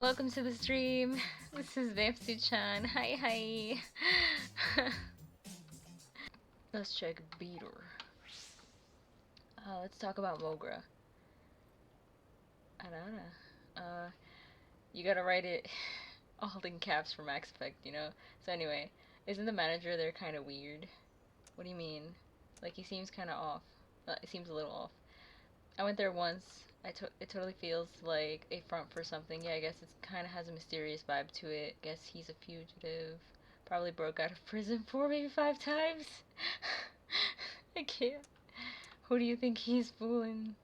Welcome to the stream. This is Vamsu-chan. Hi. Let's check Beater. Let's talk about Mogra. Arara. You gotta write it all in caps for Max Effect, you know? So anyway, isn't the manager there kinda weird? What do you mean? Like, he seems kinda off. It seems a little off. I went there once. It totally feels like a front for something. Yeah, I guess it kind of has a mysterious vibe to it. Guess he's a fugitive. Probably broke out of prison 4, maybe 5 times. I can't. Who do you think he's fooling?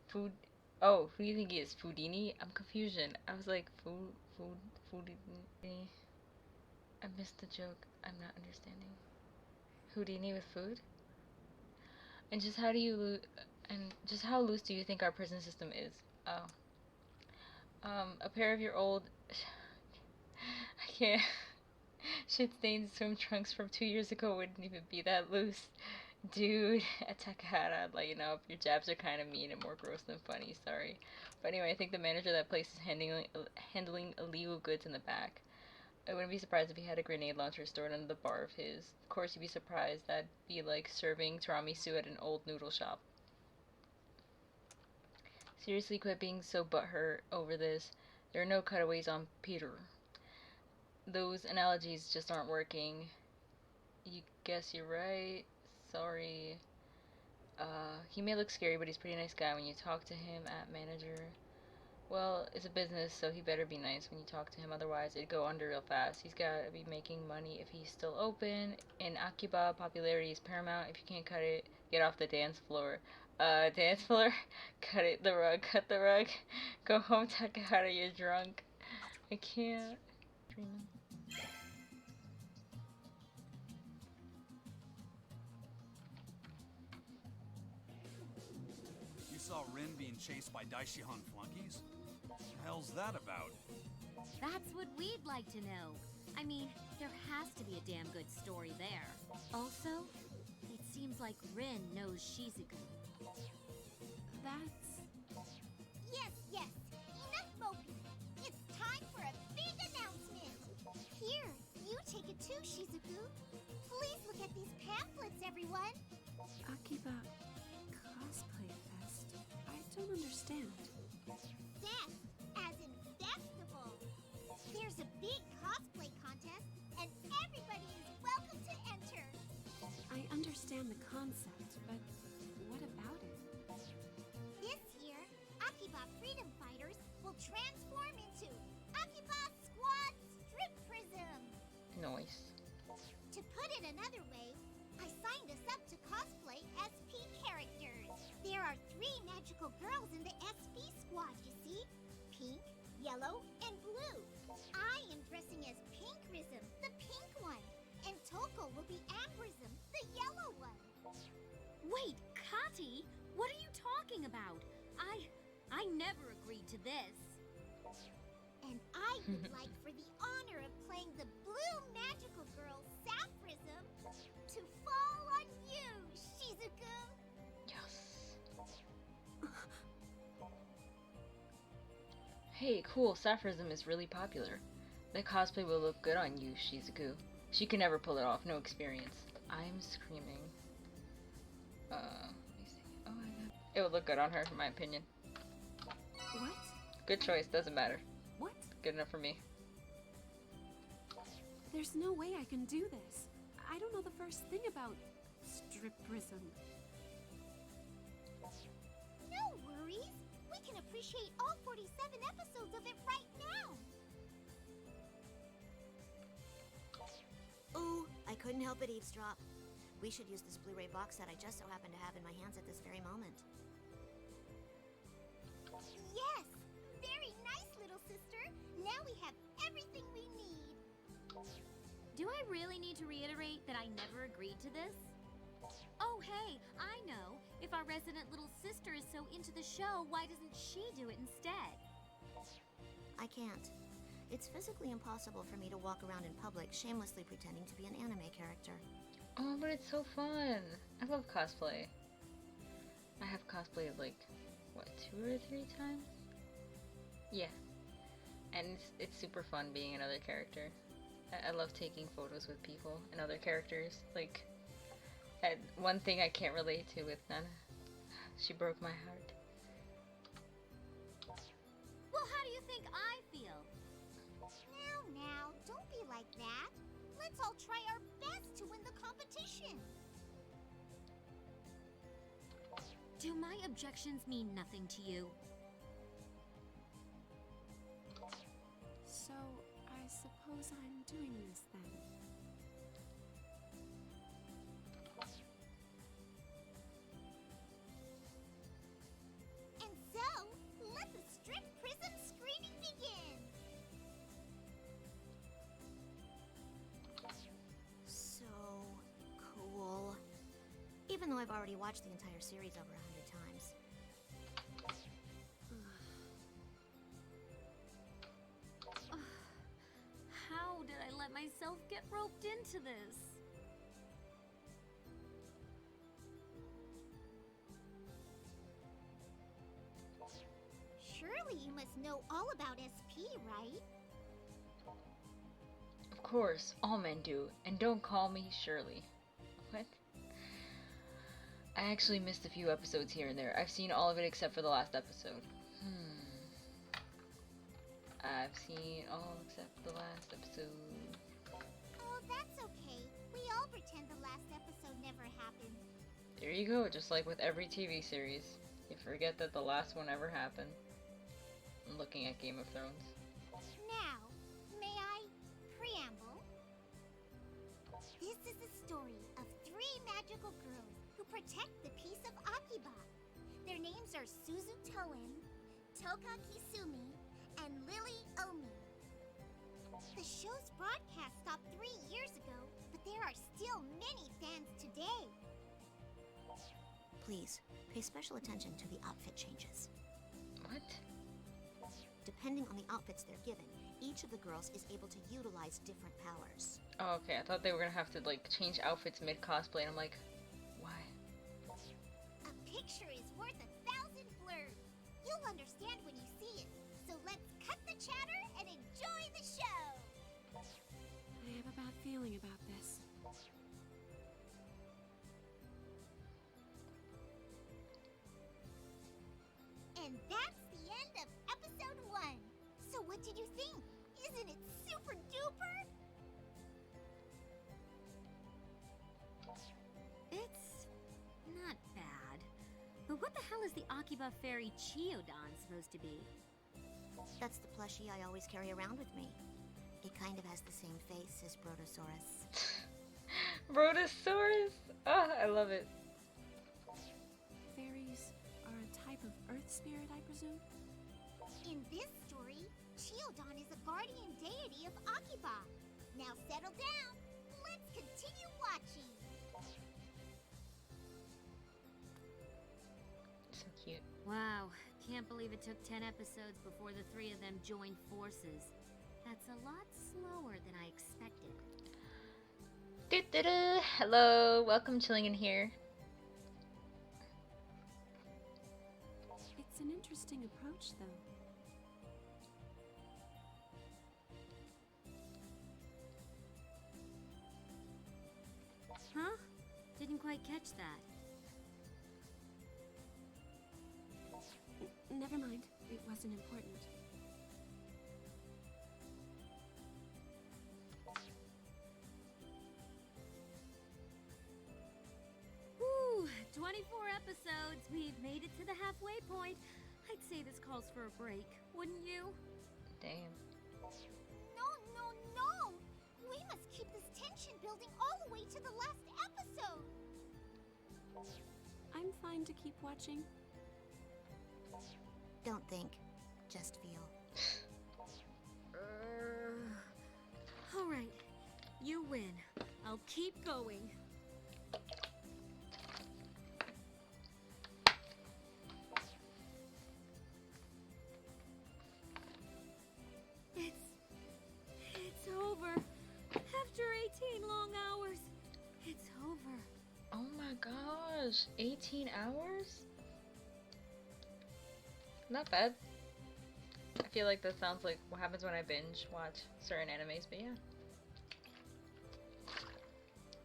Food. Oh, who do you think he is? Foodini? I'm confusion. I was like, Foodini. I missed the joke. I'm not understanding. Houdini with food? And just how do you and just how loose do you think our prison system is? Oh. A pair of your old I can't shit stained swim trunks from 2 years ago wouldn't even be that loose. Dude, at Takahata, I'd let you know if your jabs are kind of mean and more gross than funny, sorry. But anyway, I think the manager of that place is handling illegal goods in the back. I wouldn't be surprised if he had a grenade launcher stored under the bar of his. Of course, you'd be surprised. That'd be like serving tiramisu at an old noodle shop. Seriously, quit being so butthurt over this. There are no cutaways on Peter. Those analogies just aren't working. You guess you're right. Sorry. He may look scary, but he's a pretty nice guy when you talk to him at manager. Well, it's a business, so he better be nice when you talk to him, otherwise it'd go under real fast. He's gotta be making money if he's still open. In Akiba, popularity is paramount. If you can't cut it, get off the dance floor. Dance floor? Cut it, the rug, cut the rug. Go home, Takahata, you're drunk. I can't. Dreaming. You saw Rin being chased by Daishihan flunkies? What the hell's that about? That's what we'd like to know. I mean, there has to be a damn good story there. Also, it seems like Rin knows Shizuku. That's... Yes. Enough moping. It's time for a big announcement. Here, you take it too, Shizuku. Please look at these pamphlets, everyone. Akiba Cosplay Fest. I don't understand. Fest, as in festival. There's a big cosplay contest, and everybody is welcome to enter. I understand the concept, but what about it? This year, Akiba Freedom Fighters will transform into Akiba Squad Strip Prism. Noise. To put it another way, I signed us up to cosplay SP characters. There are 3 magical girls in the SP squad, you see? Pink, yellow, and blue. I am dressing as Pinkrism, the pink one. And Toko will be Ambrism, the yellow one. Wait, Kati? What are you talking about? I never agreed to this. And I would like for the honor of playing the blue magical girl, Sapphism, to fall on you, Shizuku. Yes. Hey, cool. Sapphism is really popular. The cosplay will look good on you, Shizuku. She can never pull it off. No experience. I'm screaming. Let me see. Oh my god. It would look good on her, in my opinion. What? Good choice. Doesn't matter. What? Good enough for me. There's no way I can do this. I don't know the first thing about striprism. No worries. We can appreciate all 47 episodes of it right now. Ooh, I couldn't help but eavesdrop. We should use this Blu-ray box set I just so happen to have in my hands at this very moment. Yes! Very nice, little sister. Now we have everything we need. Do I really need to reiterate that I never agreed to this? Oh, hey, I know. If our resident little sister is so into the show, why doesn't she do it instead? I can't. It's physically impossible for me to walk around in public shamelessly pretending to be an anime character. Oh, but it's so fun. I love cosplay. I have cosplayed like, what, 2 or 3 times? Yeah. and it's super fun being another character. I love taking photos with people and other characters. Like, one thing I can't relate to with Nana, she broke my heart. Well, how do you think I feel? Now, don't be like that. Let's all try our best to win the competition. Do my objections mean nothing to you? So, I suppose I'm doing this then. And so, let the Strip Prism screening begin. So cool. Even though I've already watched the entire series over 100 times. How did I let myself get roped into this? Surely you must know all about SP, right? Of course, all men do, and don't call me Shirley. What? I actually missed a few episodes here and there. I've seen all of it except for the last episode. I've seen all except the last episode. Oh, that's okay. We all pretend the last episode never happened. There you go, just like with every TV series. You forget that the last one ever happened. I'm looking at Game of Thrones. Now, may I preamble? This is the story of 3 magical girls who protect the peace of Akiba. Their names are Suzu Toen, Toka Kisumi, and Lily Omi. The show's broadcast stopped 3 years ago, but there are still many fans today. Please, pay special attention to the outfit changes. What? Depending on the outfits they're given, each of the girls is able to utilize different powers. Oh, okay. I thought they were gonna have to, like, change outfits mid-cosplay, and I'm like, why? A picture is worth 1,000 words. You'll understand when you see it. So let's cut the chatter and enjoy the show. I have a bad feeling about this. And that's the end of episode 1. So what did you think? Isn't it super duper? It's not bad. But what the hell is the Akiba fairy Chiodon supposed to be? That's the plushie I always carry around with me. It kind of has the same face as Brotosaurus. Brotosaurus! Oh, I love it. Fairies are a type of earth spirit, I presume? In this story, Chiodon is a guardian deity of Akiba. Now settle down. Let's continue watching. So cute. Wow, can't believe it took 10 episodes before the 3 of them joined forces. That's a lot slower than I expected. Doo-doo-doo. Hello, welcome chilling in here. It's an interesting approach, though. Huh? Didn't quite catch that. Never mind. It wasn't important. Whew, 24 episodes. We've made it to the halfway point. I'd say this calls for a break, wouldn't you? Damn. No, no, no! We must keep this tension building all the way to the last episode. I'm fine to keep watching. Don't think, just feel. All right, you win. I'll keep going. It's over. After 18 long hours, it's over. Oh my gosh, 18 hours? Not bad. I feel like that sounds like what happens when I binge watch certain animes, but yeah.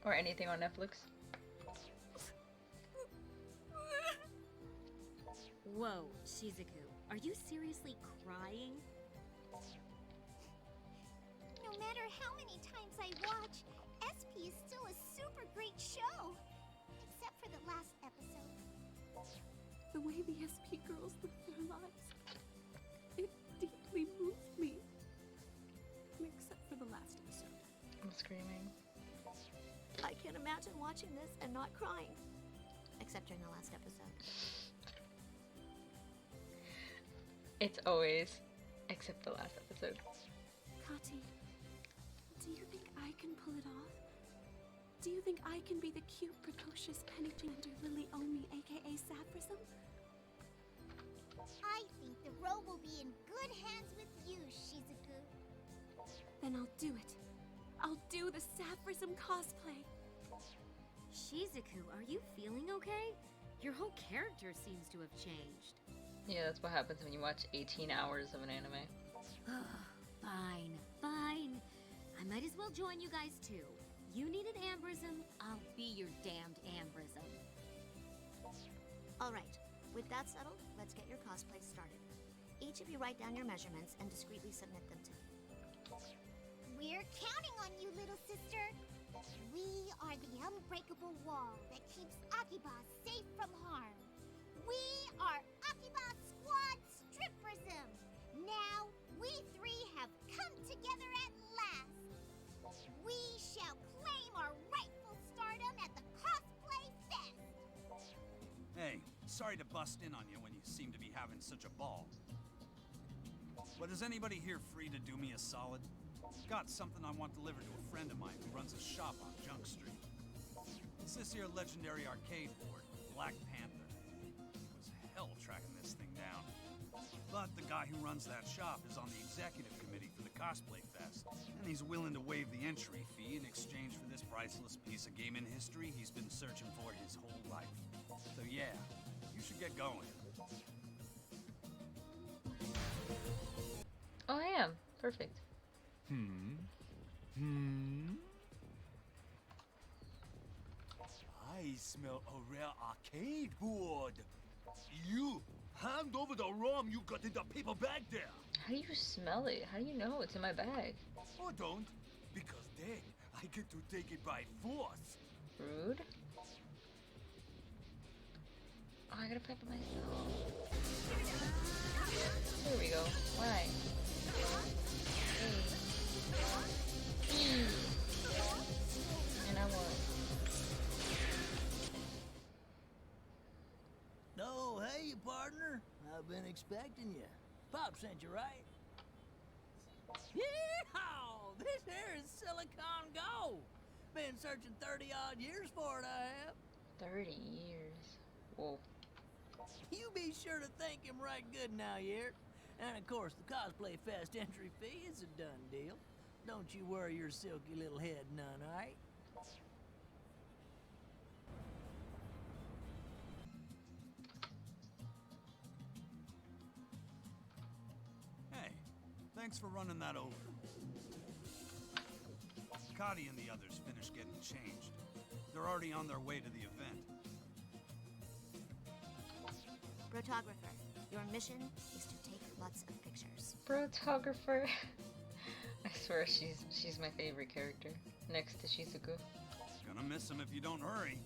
Or anything on Netflix. Whoa, Shizuku, are you seriously crying? No matter how many times I watch, SP is still a super great show. Except for the last episode. The way the SP girls live their lives, it deeply moved me. Except for the last episode. I'm screaming. I can't imagine watching this and not crying. Except during the last episode. It's always, except the last episode. Kati, do you think I can pull it off? Do you think I can be the cute, precocious Penny-Gender Lily Omi, aka Sapphism? I think the role will be in good hands with you, Shizuku. Then I'll do it. I'll do the Sapphism cosplay. Shizuku, are you feeling okay? Your whole character seems to have changed. Yeah, that's what happens when you watch 18 hours of an anime. Fine, fine. I might as well join you guys too. You need an ambrism, I'll be your damned ambrism. All right, with that settled, let's get your cosplay started. Each of you write down your measurements and discreetly submit them to me. We're counting on you, little sister. We are the unbreakable wall that keeps Akiba safe from harm. We are Akiba Squad Stripperism. Now, we three have come together at last. We shall claim our rightful stardom at the Cosplay Fest. Hey, sorry to bust in on you when you seem to be having such a ball. But is anybody here free to do me a solid? Got something I want delivered to a friend of mine who runs a shop on Junk Street. It's this here legendary arcade board, Black Panther. It was hell tracking this thing down. But the guy who runs that shop is on the executive committee for the Cosplay Fest, and he's willing to waive the entry fee in exchange for this priceless piece of gaming history he's been searching for his whole life. So yeah, you should get going. Oh, I am. Perfect. I smell a rare arcade board. You, hand over the ROM you got in the paper bag there. How do you smell it? How do you know it's in my bag? Or don't, because then I get to take it by force. Rude. Oh, I gotta pep myself. There we go. Why? Hey. And I won. No, hey, partner. I've been expecting you. Pop sent you, right? Yeehaw! This here is Silicon Gold. Been searching 30-odd years for it, I have. 30 years. Whoa. You be sure to thank him right good now, Yert. And of course, the Cosplay Fest entry fee is a done deal. Don't you worry your silky little head none, alright? Hey, thanks for running that over. Cotty and the others finished getting changed. They're already on their way to the event. Photographer, your mission is to take lots of pictures. Photographer. I swear she's my favorite character, next to Shizuku. Gonna miss him if you don't hurry.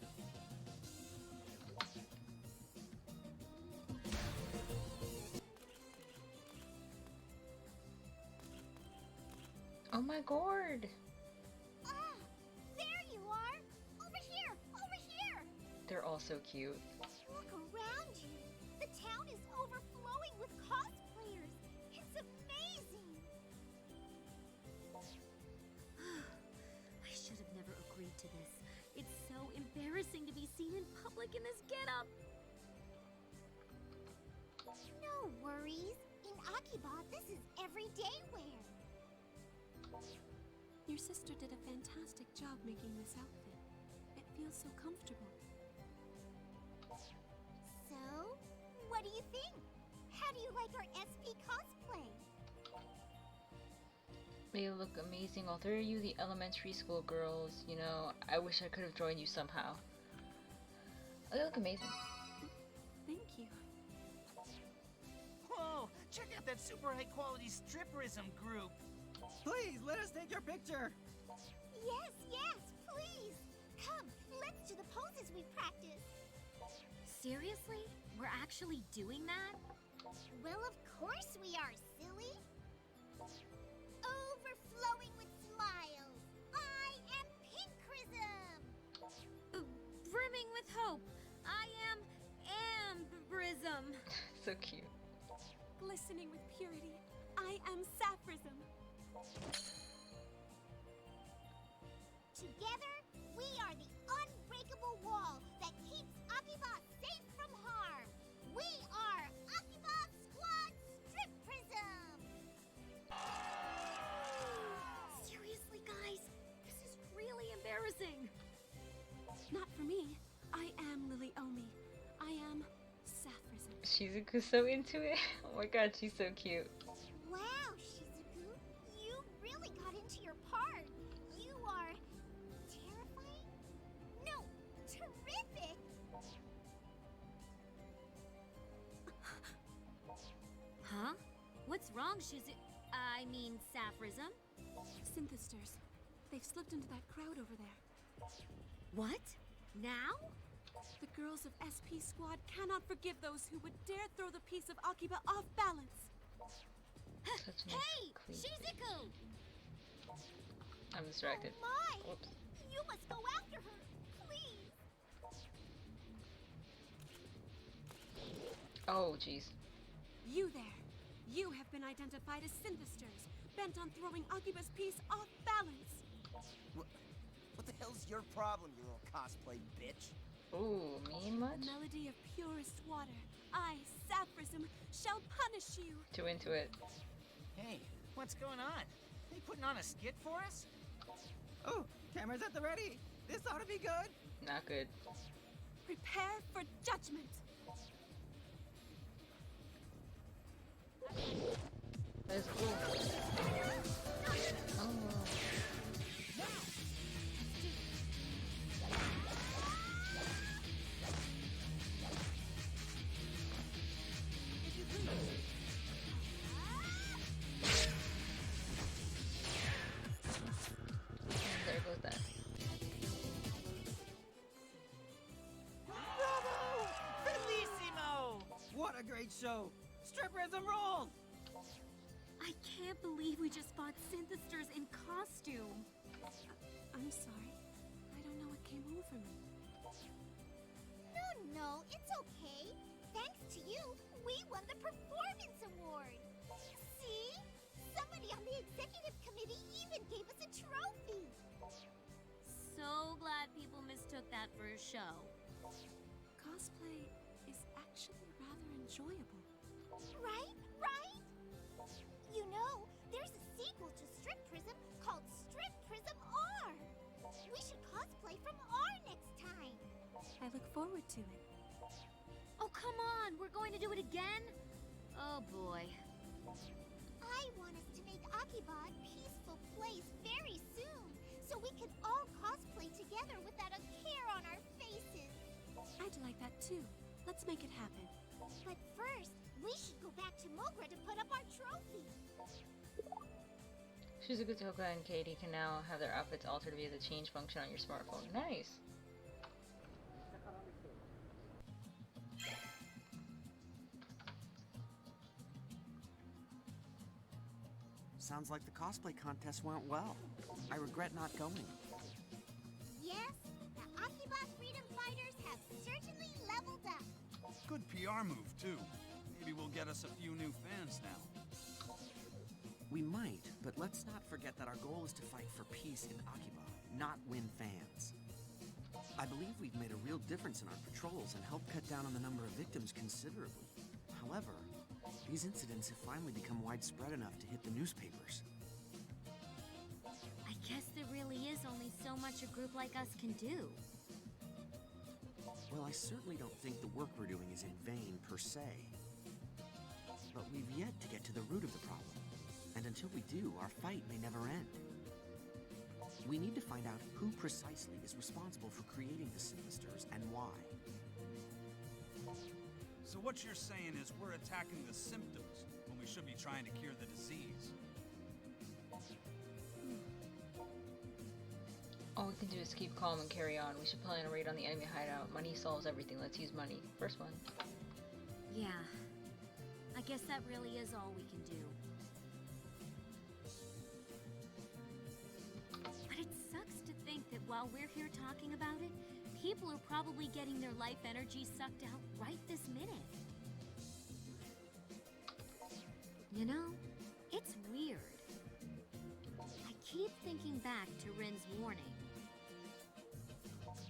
Oh my god! Ah, there you are. Over here, over here. They're all so cute. Look around you. The town is overflowing with cosplayers. It's amazing. I should have never agreed to this. It's so embarrassing to be seen in public in this getup. No worries. In Akiba, this is everyday wear. Your sister did a fantastic job making this outfit. It feels so comfortable. So, what do you think? How do you like our SP cosplay? They look amazing, all three of you, the elementary school girls. You know, I wish I could have joined you somehow. Oh, they look amazing. Thank you. Whoa, check out that super high quality stripperism group. Please, let us take your picture. Yes, yes, please. Come, let's do the poses we practiced. Seriously? We're actually doing that? Well, of course we are, silly. Overflowing with smiles. I am Pink Prism. Brimming with hope. I am Ambrism. So cute. Glistening with purity. I am Sapphism. Together, we are the unbreakable wall that keeps Akiba safe from harm. We are Akiba Squad Strip Prism. Seriously, guys? This is really embarrassing. Not for me. I am Lily Omi. I am Sapphism. Shizuku's so into it. Oh my god, she's so cute. Wow, Shizuku, you really got into your part. You are terrifying? No, terrific. Huh? What's wrong, I mean, Sapphism? Synthesters. They've slipped into that crowd over there. What? Now? The girls of SP Squad cannot forgive those who would dare throw the piece of Akiba off balance. Such nice, Hey, clean. Shizuku! I'm distracted. Oh my! Whoops. You must go after her, please. Oh, jeez. You there. You have been identified as synthesters, bent on throwing Akiba's piece off balance. What the hell's your problem, you little cosplay bitch? Ooh, mean much? The melody of purest water, I, Sapphism, shall punish you. Too into it. Hey, what's going on? They putting on a skit for us? Oh, cameras at the ready. This ought to be good. Not good. Prepare for judgment. That is cool. Oh. There goes that. Bravo! Bellissimo! What a great show. Stripperism rules. I can't believe we just fought synthesters in costume. I'm sorry. I don't know what came over me. No, it's okay. Thanks to you, we won the Performance Award. See? Somebody on the executive committee even gave us a trophy. So glad people mistook that for a show. Cosplay is actually rather enjoyable. Right? You know, there's a sequel to Strip Prism called Strip Prism R. We should cosplay from R next time. I look forward to it. Oh, come on! We're going to do it again? Oh, boy. I want us to make Akiba a peaceful place very soon, so we can all cosplay together without a care on our faces. I'd like that too. Let's make it happen. But first, we should go back to Mogra to put up our trophy. Shizuku, Toka, and Katie can now have their outfits altered via the change function on your smartphone. Nice! Sounds like the cosplay contest went well. I regret not going. Yes, the Akiba Freedom Fighters have certainly leveled up. Good PR move, too. Maybe we'll get us a few new fans now. We might, but let's not forget that our goal is to fight for peace in Akiba, not win fans. I believe we've made a real difference in our patrols and helped cut down on the number of victims considerably. However, these incidents have finally become widespread enough to hit the newspapers. I guess there really is only so much a group like us can do. Well, I certainly don't think the work we're doing is in vain per se. but we've yet to get to the root of the problem. And until we do, our fight may never end. We need to find out who precisely is responsible for creating the Synthesters and why. So what you're saying is we're attacking the symptoms when we should be trying to cure the disease. All we can do is keep calm and carry on. We should plan a raid on the enemy hideout. Money solves everything. Let's use money. First one. Yeah. I guess that really is all we can do. But it sucks to think that while we're here talking about it, people are probably getting their life energy sucked out right this minute. You know, it's weird. I keep thinking back to Rin's warning.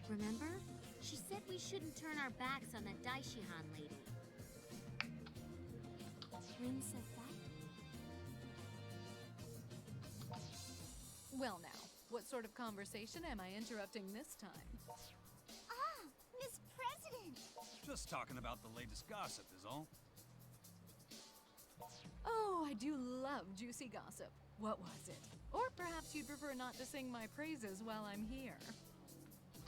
Remember? She said we shouldn't turn our backs on that Daishihan lady. Rin said that? Well now, what sort of conversation am I interrupting this time? Ah, Miss President! Just talking about the latest gossip is all. Oh, I do love juicy gossip. What was it? Or perhaps you'd prefer not to sing my praises while I'm here.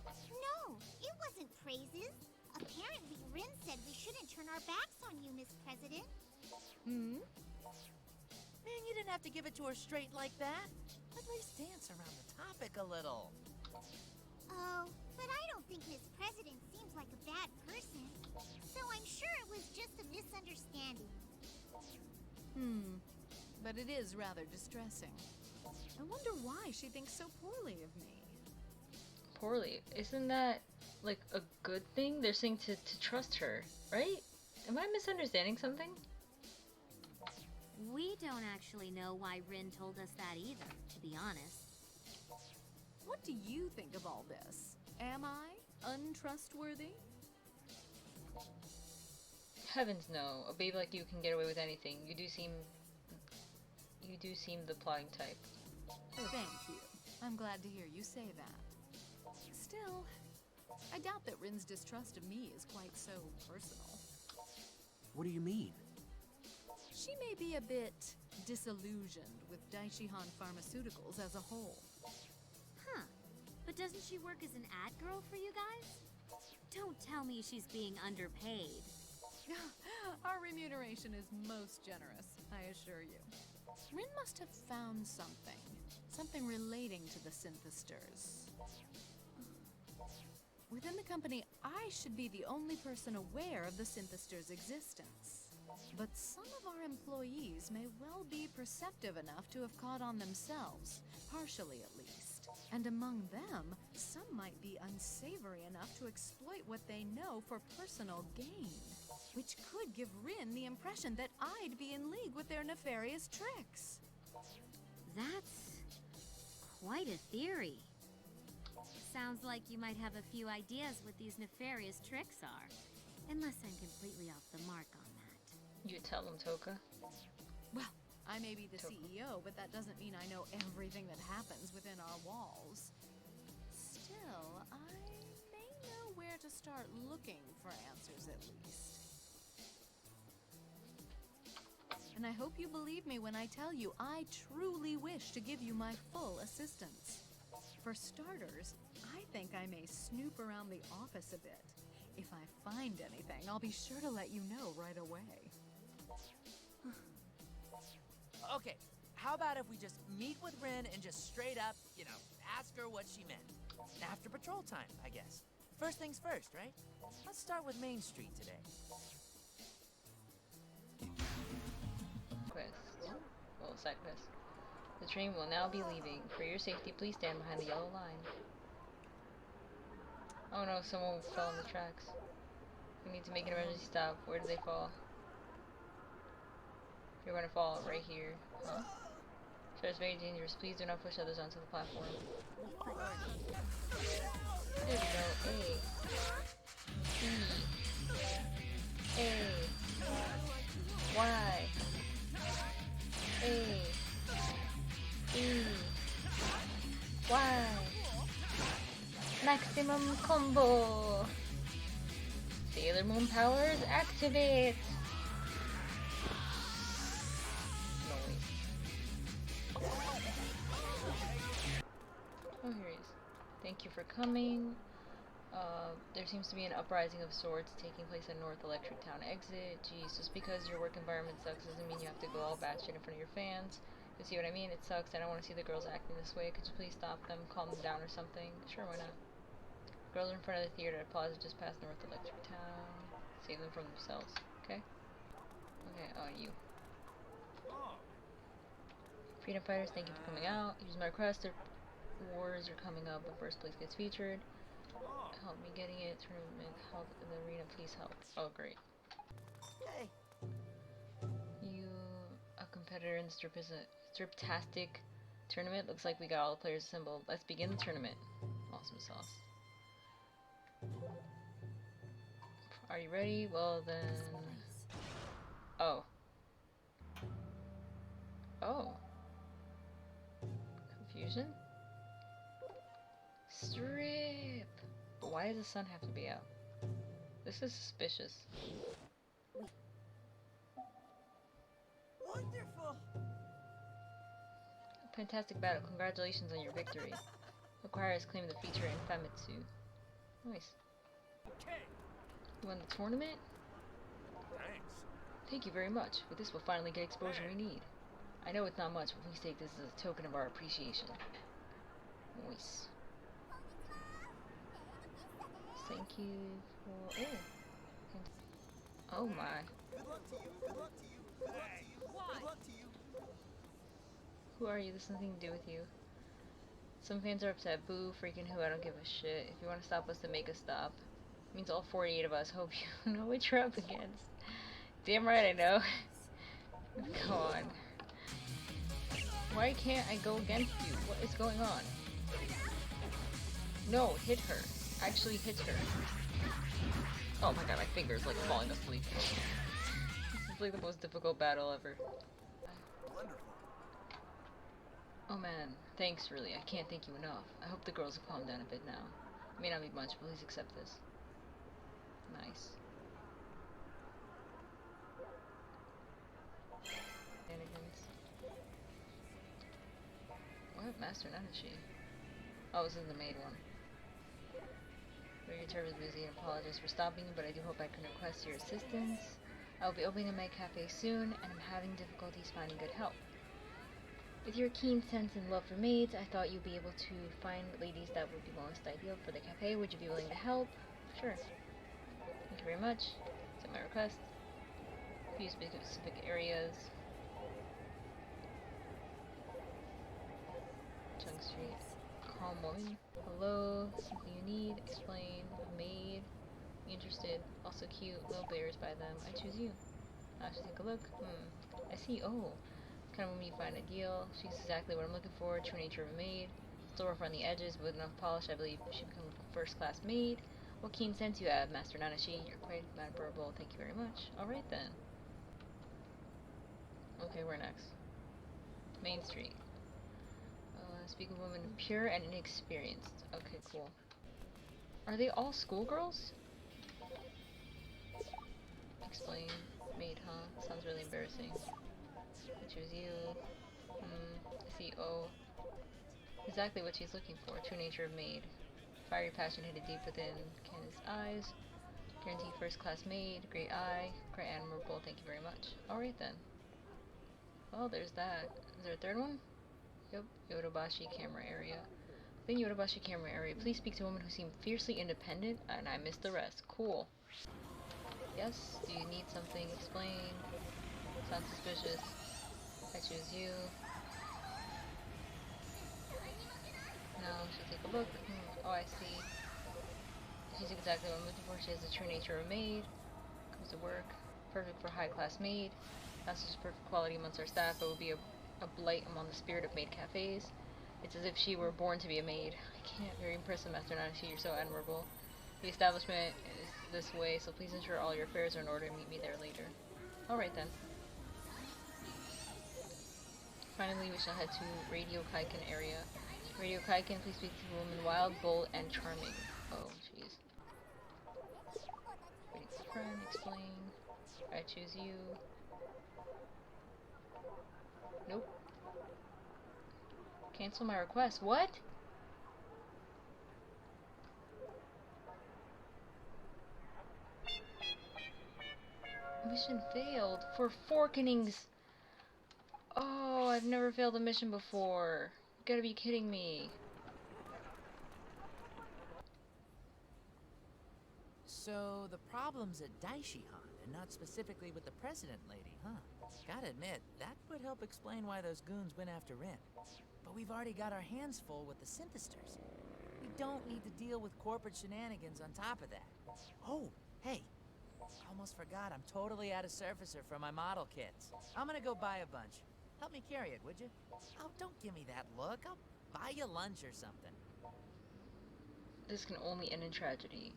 No, it wasn't praises. Apparently, Rin said we shouldn't turn our backs on you, Miss President. Hmm? Man, you didn't have to give it to her straight like that. At least dance around the topic a little. Oh, but I don't think Miss President seems like a bad person. So I'm sure it was just a misunderstanding. But it is rather distressing. I wonder why she thinks so poorly of me. Poorly? Isn't that, like, a good thing? They're saying to trust her, right? Am I misunderstanding something? We don't actually know why Rin told us that either, to be honest. What do you think of all this? Am I untrustworthy? Heavens no. A babe like you can get away with anything. You do seem the plotting type. Thank you. I'm glad to hear you say that. Still, I doubt that Rin's distrust of me is quite so personal. What do you mean? She may be a bit disillusioned with Daishihan Pharmaceuticals as a whole. Huh. But doesn't she work as an ad girl for you guys? Don't tell me she's being underpaid. Our remuneration is most generous, I assure you. Rin must have found something. Something relating to the Synthesters. Within the company, I should be the only person aware of the Synthesters' existence. But some of our employees may well be perceptive enough to have caught on themselves, partially at least. And among them, some might be unsavory enough to exploit what they know for personal gain, which could give Rin the impression that I'd be in league with their nefarious tricks. That's quite a theory. Sounds like you might have a few ideas what these nefarious tricks are, unless I'm completely off the mark on that. You tell them, Toka. Well, I may be the CEO, but that doesn't mean I know everything that happens within our walls. Still, I may know where to start looking for answers at least. And I hope you believe me when I tell you I truly wish to give you my full assistance. For starters, I think I may snoop around the office a bit. If I find anything, I'll be sure to let you know right away. Okay, how about if we just meet with Rin and just straight up, ask her what she meant? After patrol time, I guess. First things first, right? Let's start with Main Street today. Quest. Well, side quest. The train will now be leaving. For your safety, please stand behind the yellow line. Oh no, someone fell on the tracks. We need to make an emergency stop. Where did they fall? You're gonna fall right here. Huh? Sure, it's very dangerous. Please do not push others onto the platform. There we go. A. E. A. Y. A. E. Y. Maximum combo. Sailor Moon powers activate. Thank you for coming. There seems to be an uprising of sorts taking place at North Electric Town exit. Geez, just because your work environment sucks doesn't mean you have to go all batshit in front of your fans. You see what I mean? It sucks. I don't want to see the girls acting this way. Could you please stop them, calm them down or something? Sure, why not? Girls in front of the theater at Plaza just past North Electric Town. Save them from themselves, okay? Okay, you. Freedom Fighters, thank you for coming out. Use my request. Their wars are coming up, but first place gets featured. Help me getting it. Tournament held in the arena. Please help. Oh, great. Hey. You, a competitor in the Striptastic tournament. Looks like we got all the players assembled. Let's begin the tournament. Awesome sauce. Are you ready? Well then. Oh. Oh. Confusion? Strip! But why does the sun have to be out? This is suspicious. Wonderful! Fantastic battle. Congratulations on your victory. Acquire has claimed the feature in Famitsu. Nice. Okay. You won the tournament? Thanks. Thank you very much. With this, we'll finally get exposure we need. I know it's not much, but please take this as a token of our appreciation. Nice. Thank you for... Oh my. Good luck to you. Good luck to you. Good luck to you. Good luck to you. Who are you? This has nothing to do with you. Some fans are upset. Boo, freaking who, I don't give a shit. If you want to stop us, then make us stop. It means all 48 of us hope you know what you're up against. Damn right I know. Go on. Why can't I go against you? What is going on? No, hit her. Actually hit her. Oh my god, my finger's like falling asleep. This is like the most difficult battle ever. Wonderful. Oh man, thanks really. I can't thank you enough. I hope the girls have calmed down a bit now. It may not be much, but please accept this. Nice. Shenanigans. What? Master Nanashi? Oh, this is the maid one. Your turn is busy and apologize for stopping you, but I do hope I can request your assistance. I will be opening a maid cafe soon, and I'm having difficulties finding good help. With your keen sense and love for maids, I thought you'd be able to find ladies that would be most ideal for the cafe. Would you be willing to help? Sure. Thank you very much. Accept my request. Few specific areas. Chung Street. Calm woman. Hello. Something you need. Explain. Maid. Interested. Also cute. No bears by them. I choose you. I should take a look. I see. Oh. Kind of woman you find ideal. She's exactly what I'm looking for. True nature of a maid. Still rough around the edges, but with enough polish, I believe she becomes a first-class maid. What keen sense you have, Master Nanashi. You're quite admirable. Thank you very much. Alright then. Okay, where next? Main Street. Speak of woman pure and inexperienced. Okay, cool. Are they all schoolgirls? Explain. Maid, huh? Sounds really embarrassing. I choose you. I see. Oh. Exactly what she's looking for. True nature of maid. Fiery passion hidden deep within Candace's eyes. Guaranteed first class maid. Great eye. Quite admirable. Thank you very much. Alright then. Well, there's that. Is there a third one? Yep. Yodobashi camera area. Within Yodobashi camera area, please speak to a woman who seemed fiercely independent, and I missed the rest. Cool. Yes? Do you need something? Explain. Sounds suspicious. I choose you. Now, she'll take a look. Oh, I see. She's exactly what I'm looking for. She has the true nature of a maid. Comes to work. Perfect for high-class maid. Not just perfect quality amongst our staff, but would be a blight among the spirit of maid cafes. It's as if she were born to be a maid. I can't. Very impressive, Master Nanashi. You're so admirable. The establishment is this way, so please ensure all your affairs are in order and meet me there later. Alright then. Finally, we shall head to Radio Kaiken area. Radio Kaiken, please speak to a woman wild, bold, and charming. Oh, jeez. Waiting for friend, explain. I choose you. Nope. Cancel my request. What? Mission failed for forkenings. Oh, I've never failed a mission before. You gotta be kidding me. So the problem's at Daishihan and not specifically with the president lady, huh? Gotta admit, that would help explain why those goons went after Rin. But we've already got our hands full with the synthesters. We don't need to deal with corporate shenanigans on top of that. Oh, hey, almost forgot I'm totally out of surfacer for my model kits. I'm gonna go buy a bunch. Help me carry it, would you? Oh, don't give me that look. I'll buy you lunch or something. This can only end in tragedy.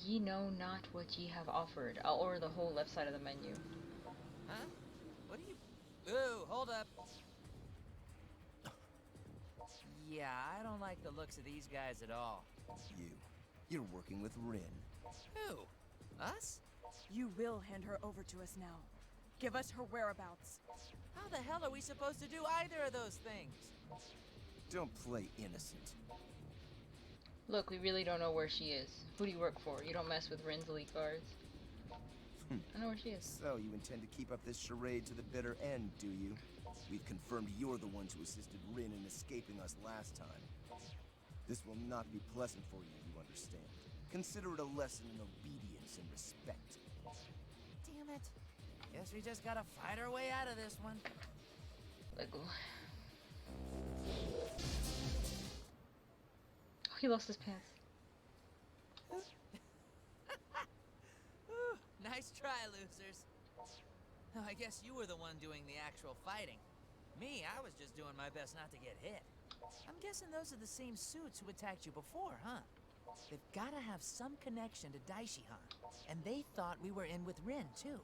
Ye know not what ye have offered. I'll order the whole left side of the menu. Huh? What are you... Ooh, hold up. Yeah, I don't like the looks of these guys at all. You're working with Rin. Who? Us? You will hand her over to us now. Give us her whereabouts. How the hell are we supposed to do either of those things? Don't play innocent. Look, we really don't know where she is. Who do you work for? You don't mess with Rin's elite guards. I know where she is. So, you intend to keep up this charade to the bitter end, do you? We've confirmed you're the ones who assisted Rin in escaping us last time. This will not be pleasant for you, you understand. Consider it a lesson in obedience and respect. Damn it. Guess we just gotta fight our way out of this one. Like, oh, he lost his pants. Nice try, losers. Oh, I guess you were the one doing the actual fighting. Me, I was just doing my best not to get hit. I'm guessing those are the same suits who attacked you before, huh? They've gotta have some connection to Daishihan. And they thought we were in with Rin, too.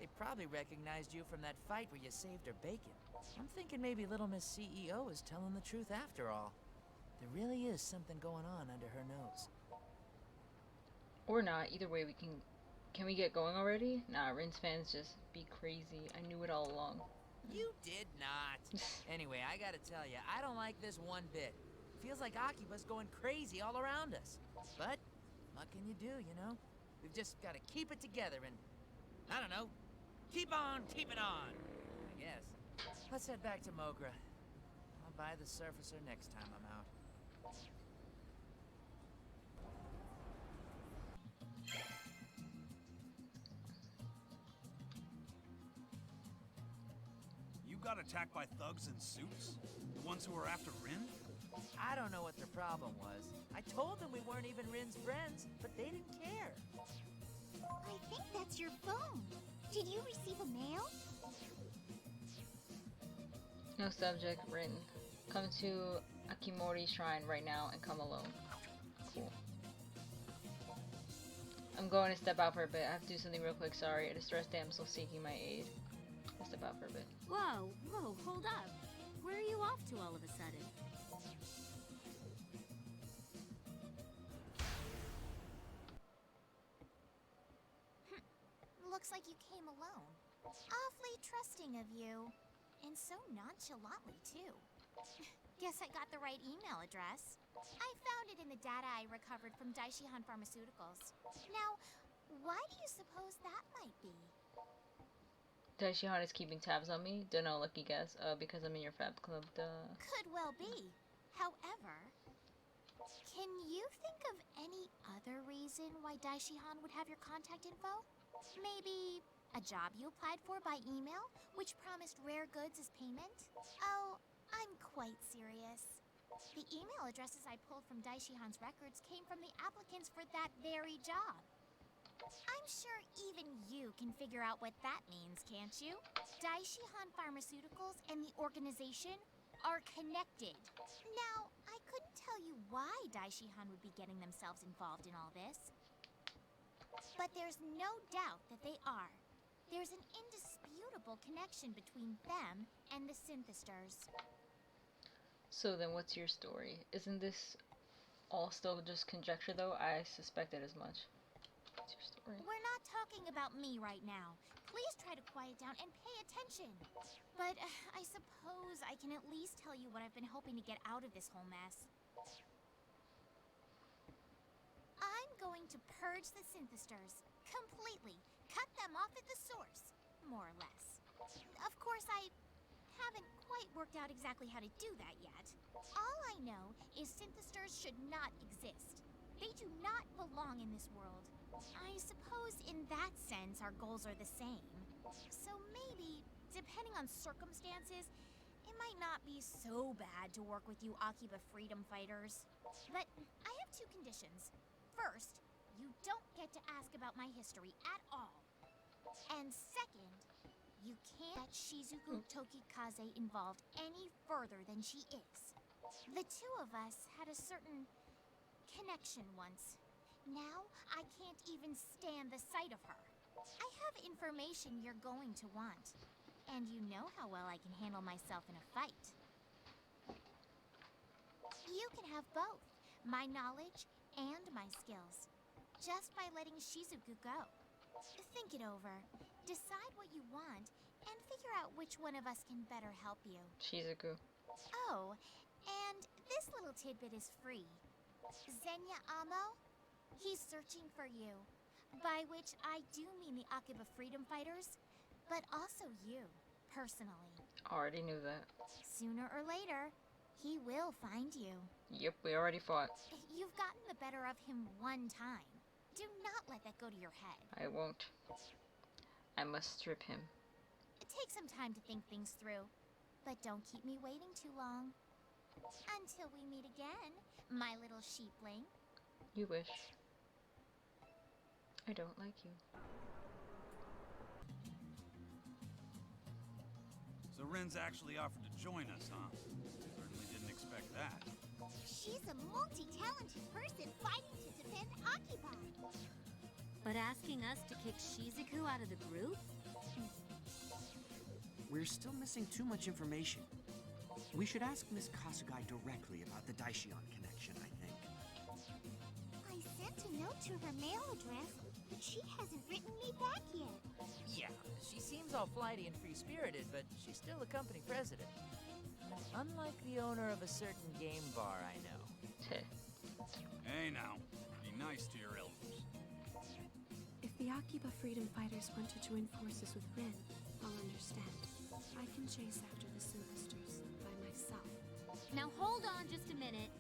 They probably recognized you from that fight where you saved her bacon. I'm thinking maybe Little Miss CEO is telling the truth after all. There really is something going on under her nose. Or not. Either way, we can... Can we get going already? Nah, Rin's fans just be crazy. I knew it all along. You did not. Anyway, I gotta tell you, I don't like this one bit. Feels like Akiba's going crazy all around us. But, what can you do, you know? We've just gotta keep it together and, I don't know, keep on keeping on, I guess. Let's head back to Mogra. I'll buy the surfacer next time I'm out. You got attacked by thugs in suits? The ones who were after Rin? I don't know what their problem was. I told them we weren't even Rin's friends, but they didn't care. I think that's your phone. Did you receive a mail? No subject, Rin. Come to Akimori Shrine right now and come alone. Cool. I'm going to step out for a bit. I have to do something real quick. Sorry, a distressed damsel seeking my aid. I'll step out for a bit. Whoa, hold up. Where are you off to all of a sudden? Looks like you came alone. Awfully trusting of you. And so nonchalantly, too. Guess I got the right email address. I found it in the data I recovered from Daishihan Pharmaceuticals. Now, why do you suppose that might be? Daishihan is keeping tabs on me? Dunno, lucky guess. Because I'm in your fab club, duh. Could well be. However, can you think of any other reason why Daishihan would have your contact info? Maybe a job you applied for by email, which promised rare goods as payment? Oh, I'm quite serious. The email addresses I pulled from Daishihan's records came from the applicants for that very job. I'm sure even you can figure out what that means, can't you? Daishihan Pharmaceuticals and the organization are connected. Now, I couldn't tell you why Daishihan would be getting themselves involved in all this. But there's no doubt that they are. There's an indisputable connection between them and the synthesters. So then what's your story? Isn't this all still just conjecture though? I suspected as much. What's your story? We're not talking about me right now. Please try to quiet down and pay attention. But I suppose I can at least tell you what I've been hoping to get out of this whole mess. I'm going to purge the synthesters completely cut them off at the source, more or less. Of course, I haven't quite worked out exactly how to do that yet. All I know is synthesters should not exist. They do not belong in this world. I suppose in that sense our goals are the same. So maybe, depending on circumstances, it might not be so bad to work with you Akiba freedom fighters. But I have two conditions. First, you don't get to ask about my history at all. And second, you can't get Shizuku Tokikaze involved any further than she is. The two of us had a certain connection once. Now, I can't even stand the sight of her. I have information you're going to want. And you know how well I can handle myself in a fight. You can have both, my knowledge and my skills, just by letting Shizuku go. Think it over, decide what you want, and figure out which one of us can better help you. Shizuku. Oh, and this little tidbit is free. Zenya Amo, he's searching for you. By which I do mean the Akiba freedom fighters, but also you, personally. Already knew that. Sooner or later, he will find you. Yep, we already fought. You've gotten the better of him one time. Do not let that go to your head. I won't. I must strip him. Take some time to think things through, but don't keep me waiting too long. Until we meet again, my little sheepling. You wish. I don't like you. So Ren's actually offered to join us, huh? Certainly didn't expect that. She's a multi-talented person fighting to defend Akiba. But asking us to kick Shizuku out of the group? We're still missing too much information. We should ask Miss Kasugai directly about the Daishion connection, I think. I sent a note to her mail address, but she hasn't written me back yet. Yeah, she seems all flighty and free-spirited, but she's still a company president. Unlike the owner of a certain game bar I know. Hey now, be nice to your elders. If the Akiba freedom fighters want to join forces with Rin, I'll understand. I can chase after the synthesters by myself. Now hold on just a minute.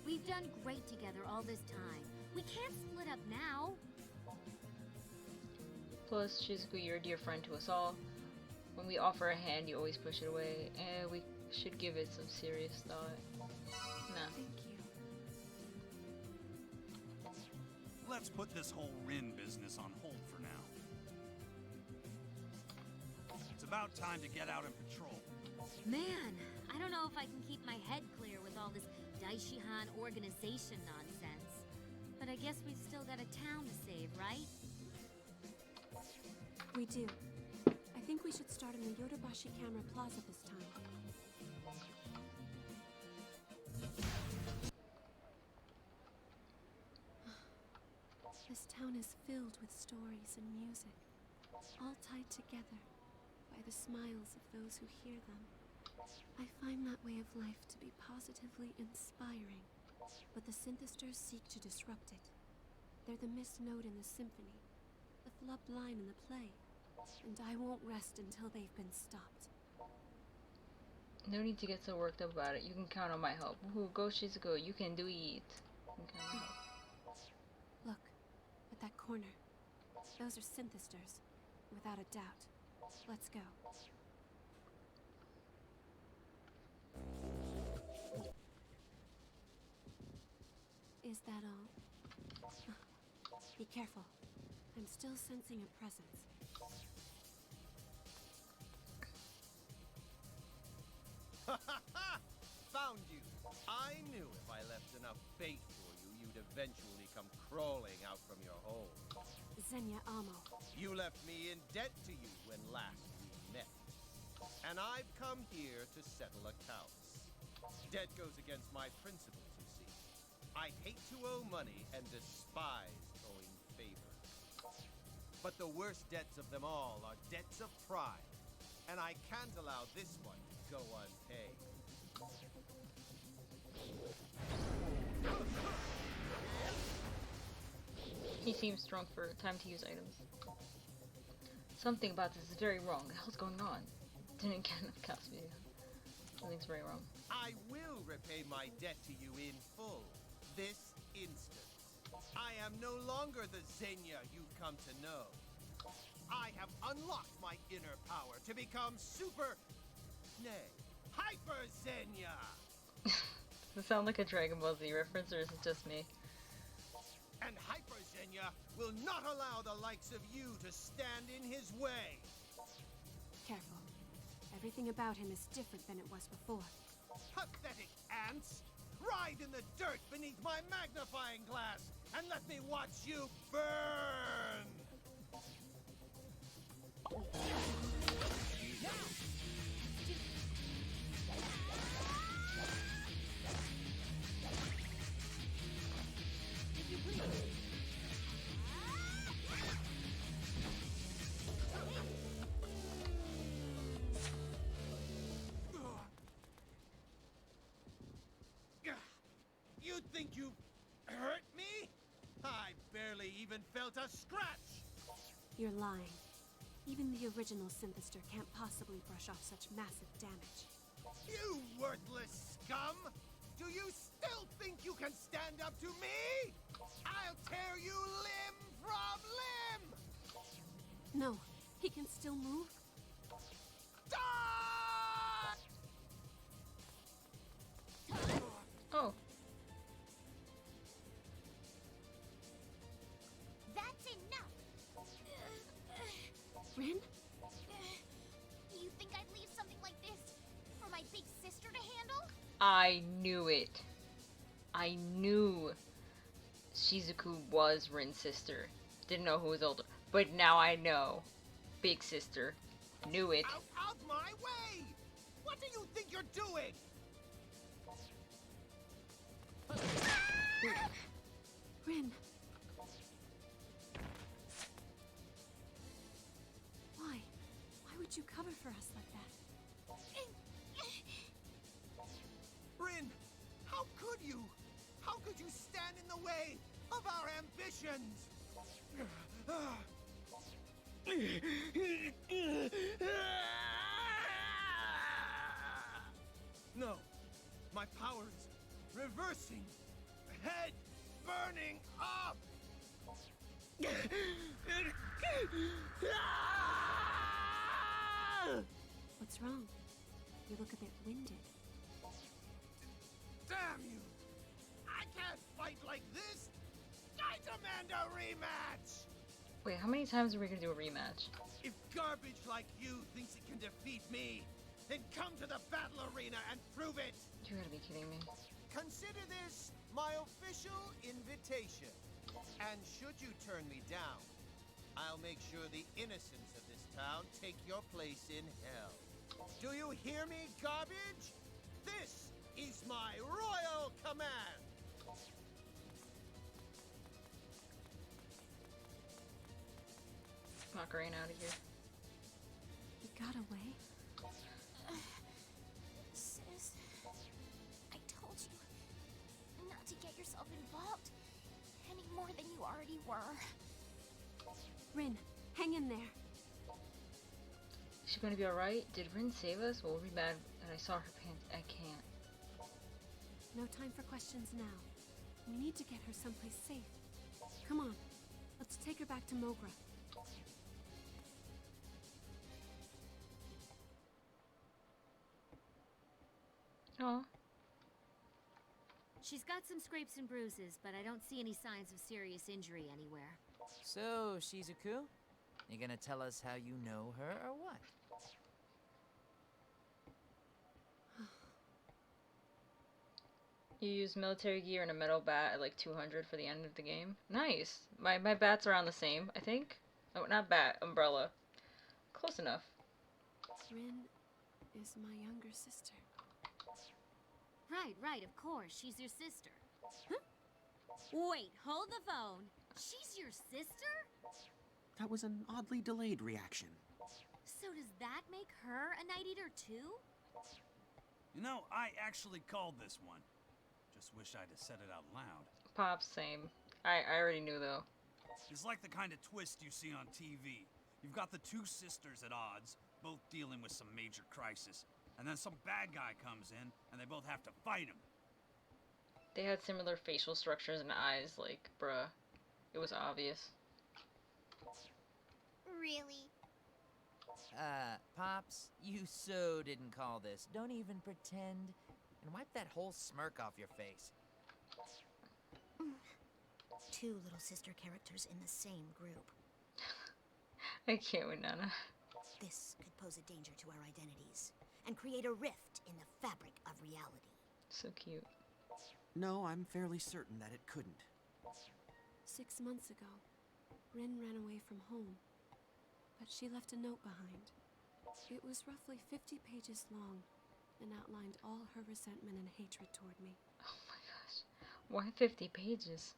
We've done great together all this time. We can't split up now. Plus, Shizuku, you're a dear friend to us all. When we offer a hand, you always push it away. We should give it some serious thought. Nah. Thank you. Let's put this whole Rin business on hold for now. It's about time to get out and patrol. Man, I don't know if I can keep my head clear with all this Daishihan organization nonsense. But I guess we've still got a town to save, right? We do. I think we should start in the Yodobashi Camera Plaza this time. This town is filled with stories and music, all tied together by the smiles of those who hear them. I find that way of life to be positively inspiring, but the synthesters seek to disrupt it. They're the missed note in the symphony, the flubbed line in the play, and I won't rest until they've been stopped. No need to get so worked up about it. You can count on my help. Woohoo, go Shizuku. You can do it. You can count on my help. Look, at that corner. Those are synthesters, without a doubt. Let's go. Is that all? Be careful. I'm still sensing a presence. Ha ha ha! Found you! I knew if I left enough bait for you, you'd eventually come crawling out from your hole. Zenya Amo. You left me in debt to you when last we met. And I've come here to settle accounts. Debt goes against my principles, you see. I hate to owe money and despise owing favors. But the worst debts of them all are debts of pride. And I can't allow this one to go unpaid. He seems drunk for time to use items. Something about this is very wrong. What the hell's going on? Didn't get enough cast video. Something's very wrong. I will repay my debt to you in full. This instant. I am no longer the Xenia you've come to know. I have unlocked my inner power to become nay, Hyper Xenia! Does it sound like a Dragon Ball Z reference, or is it just me? And Hyper Xenia will not allow the likes of you to stand in his way. Careful. Everything about him is different than it was before. Pathetic ants! Ride in the dirt beneath my magnifying glass and let me watch you burn! You think you hurt me? I barely even felt a scratch! You're lying. Even the original Synthester can't possibly brush off such massive damage. You worthless scum! Do you still think you can stand up to me? I'll tear you limb from limb! No, he can still move. Die! Oh. That's enough! Rin? You think I'd leave something like this for my big sister to handle? I knew it. I knew Shizuku was Rin's sister. Didn't know who was older. But now I know. Big sister. Knew it. Out of my way! What do you think you're doing? Rin. Why? Why would you cover for us like that? Rin, how could you? How could you stand in the way of our ambitions? No, my powers reversing, head burning up. What's wrong? You look a bit winded. Damn you! I can't fight like this! I demand a rematch! Wait, how many times are we gonna do a rematch? If garbage like you thinks it can defeat me, then come to the battle arena and prove it! You gotta be kidding me. Consider this my official invitation. And should you turn me down, I'll make sure the innocents of this town take your place in hell. Do you hear me, garbage? This is my royal command! Macarena out of here. He got away? Sis, I told you not to get yourself involved any more than you already were. Rin, hang in there. Is she gonna be alright? Did Rin save us? Well, we'll be mad that I saw her pants. I can't. No time for questions now. We need to get her someplace safe. Come on, let's take her back to Mogra. Aw. She's got some scrapes and bruises, but I don't see any signs of serious injury anywhere. So, Shizuku, you gonna tell us how you know her or what? You use military gear and a metal bat at like 200 for the end of the game. Nice. My bats are on the same, I think. Oh, not bat, umbrella. Close enough. Rin is my younger sister. Right, of course. She's your sister. Huh? Wait, hold the phone. She's your sister? That was an oddly delayed reaction. So does that make her a Night Eater too? You know, I actually called this one. Just wish I'd have said it out loud. Pops, same. I already knew though. It's like the kind of twist you see on TV. You've got the two sisters at odds, both dealing with some major crisis, and then some bad guy comes in, and they both have to fight him. They had similar facial structures and eyes, like, bruh. It was obvious. Really? Pops, you so didn't call this. Don't even pretend. And wipe that whole smirk off your face. Two little sister characters in the same group. I can't with Nana. This could pose a danger to our identities and create a rift in the fabric of reality. So cute. No, I'm fairly certain that it couldn't. 6 months ago, Rin ran away from home, but she left a note behind. It was roughly 50 pages long and outlined all her resentment and hatred toward me. Oh my gosh. Why 50 pages?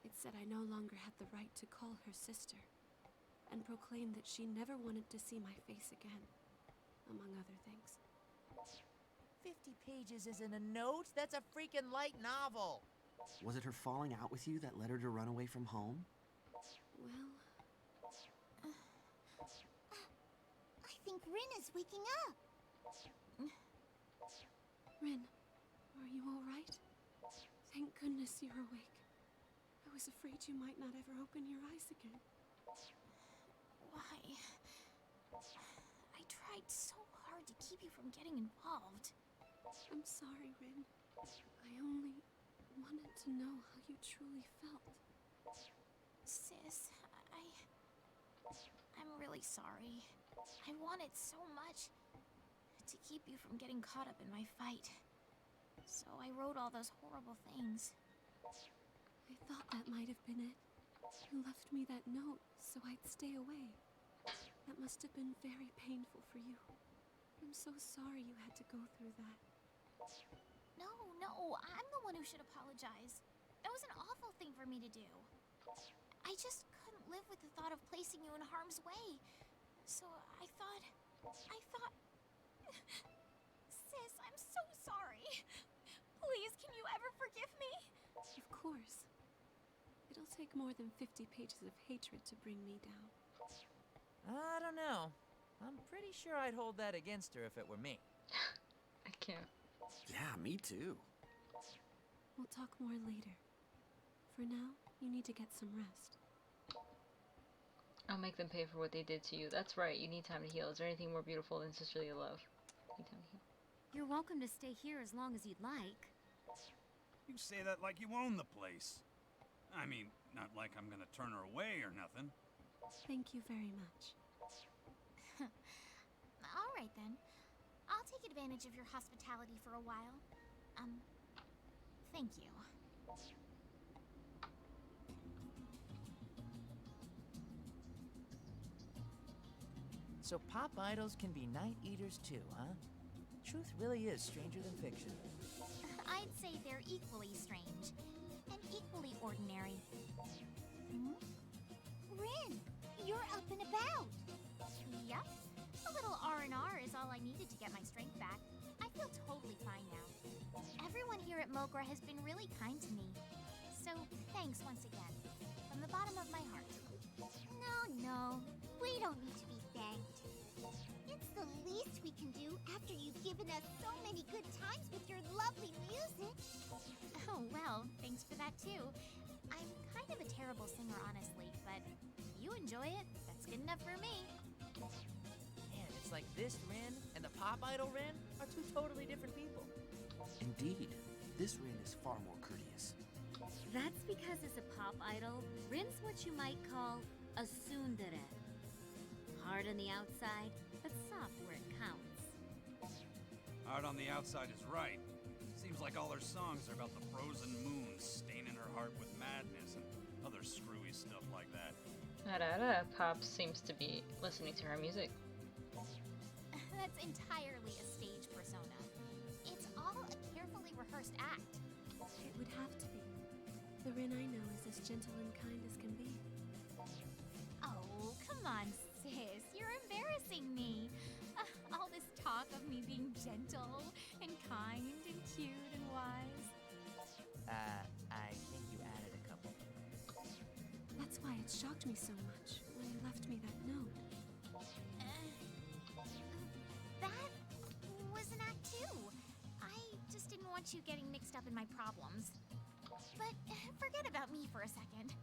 It said I no longer had the right to call her sister, and proclaimed that she never wanted to see my face again, among other things. 50 pages isn't a note. That's a freaking light novel. Was it her falling out with you that led her to run away from home? Well, I think Rin is waking up. Rin, are you all right? Thank goodness you're awake. I was afraid you might not ever open your eyes again. Why? I tried so hard to keep you from getting involved. I'm sorry, Rin. I only wanted to know how you truly felt. Sis, I'm really sorry. I wanted so much to keep you from getting caught up in my fight. So I wrote all those horrible things. I thought that might have been it. You left me that note so I'd stay away. That must have been very painful for you. I'm so sorry you had to go through that. No, I'm the one who should apologize. That was an awful thing for me to do. I just couldn't live with the thought of placing you in harm's way. So I thought... Sis, I'm so sorry. Please, can you ever forgive me? Of course. It'll take more than 50 pages of hatred to bring me down. I don't know. I'm pretty sure I'd hold that against her if it were me. I can't. Yeah, me too. We'll talk more later. For now, you need to get some rest. I'll make them pay for what they did to you. That's right, you need time to heal. Is there anything more beautiful than sisterly love? Need time to heal. You're welcome to stay here as long as you'd like. You say that like you own the place. I mean, not like I'm gonna turn her away or nothing. Thank you very much. All right then. I'll take advantage of your hospitality for a while. Thank you. So pop idols can be night eaters too, huh? Truth really is stranger than fiction. I'd say they're equally strange and equally ordinary. Rin, you're up and about. Yep. A little R&R is all I needed to get my strength back. I feel totally fine now. Everyone here at Mogra has been really kind to me. So, thanks once again. From the bottom of my heart. No, we don't need to be thanked. It's the least we can do after you've given us so many good times with your lovely music. Oh, well, thanks for that too. I'm kind of a terrible singer, honestly, but if you enjoy it, that's good enough for me. Man, it's like this Rin and the pop idol Rin are two totally different people. Indeed, this Rin is far more courteous. That's because as a pop idol, Rin's what you might call a tsundere. Hard on the outside, but soft where it counts. Hard on the outside is right. Seems like all her songs are about the frozen moon staining her heart with madness and other screwy stuff like that. Pop seems to be listening to her music. That's entirely a stage persona. It's all a carefully rehearsed act. It would have to be. The Rin I know is as gentle and kind as can be. Oh, come on, sis. You're embarrassing me. All this talk of me being gentle and kind and cute and wise. I think you added a couple. That's why me so much when you left me that note. That was an act too. I just didn't want you getting mixed up in my problems. But forget about me for a second.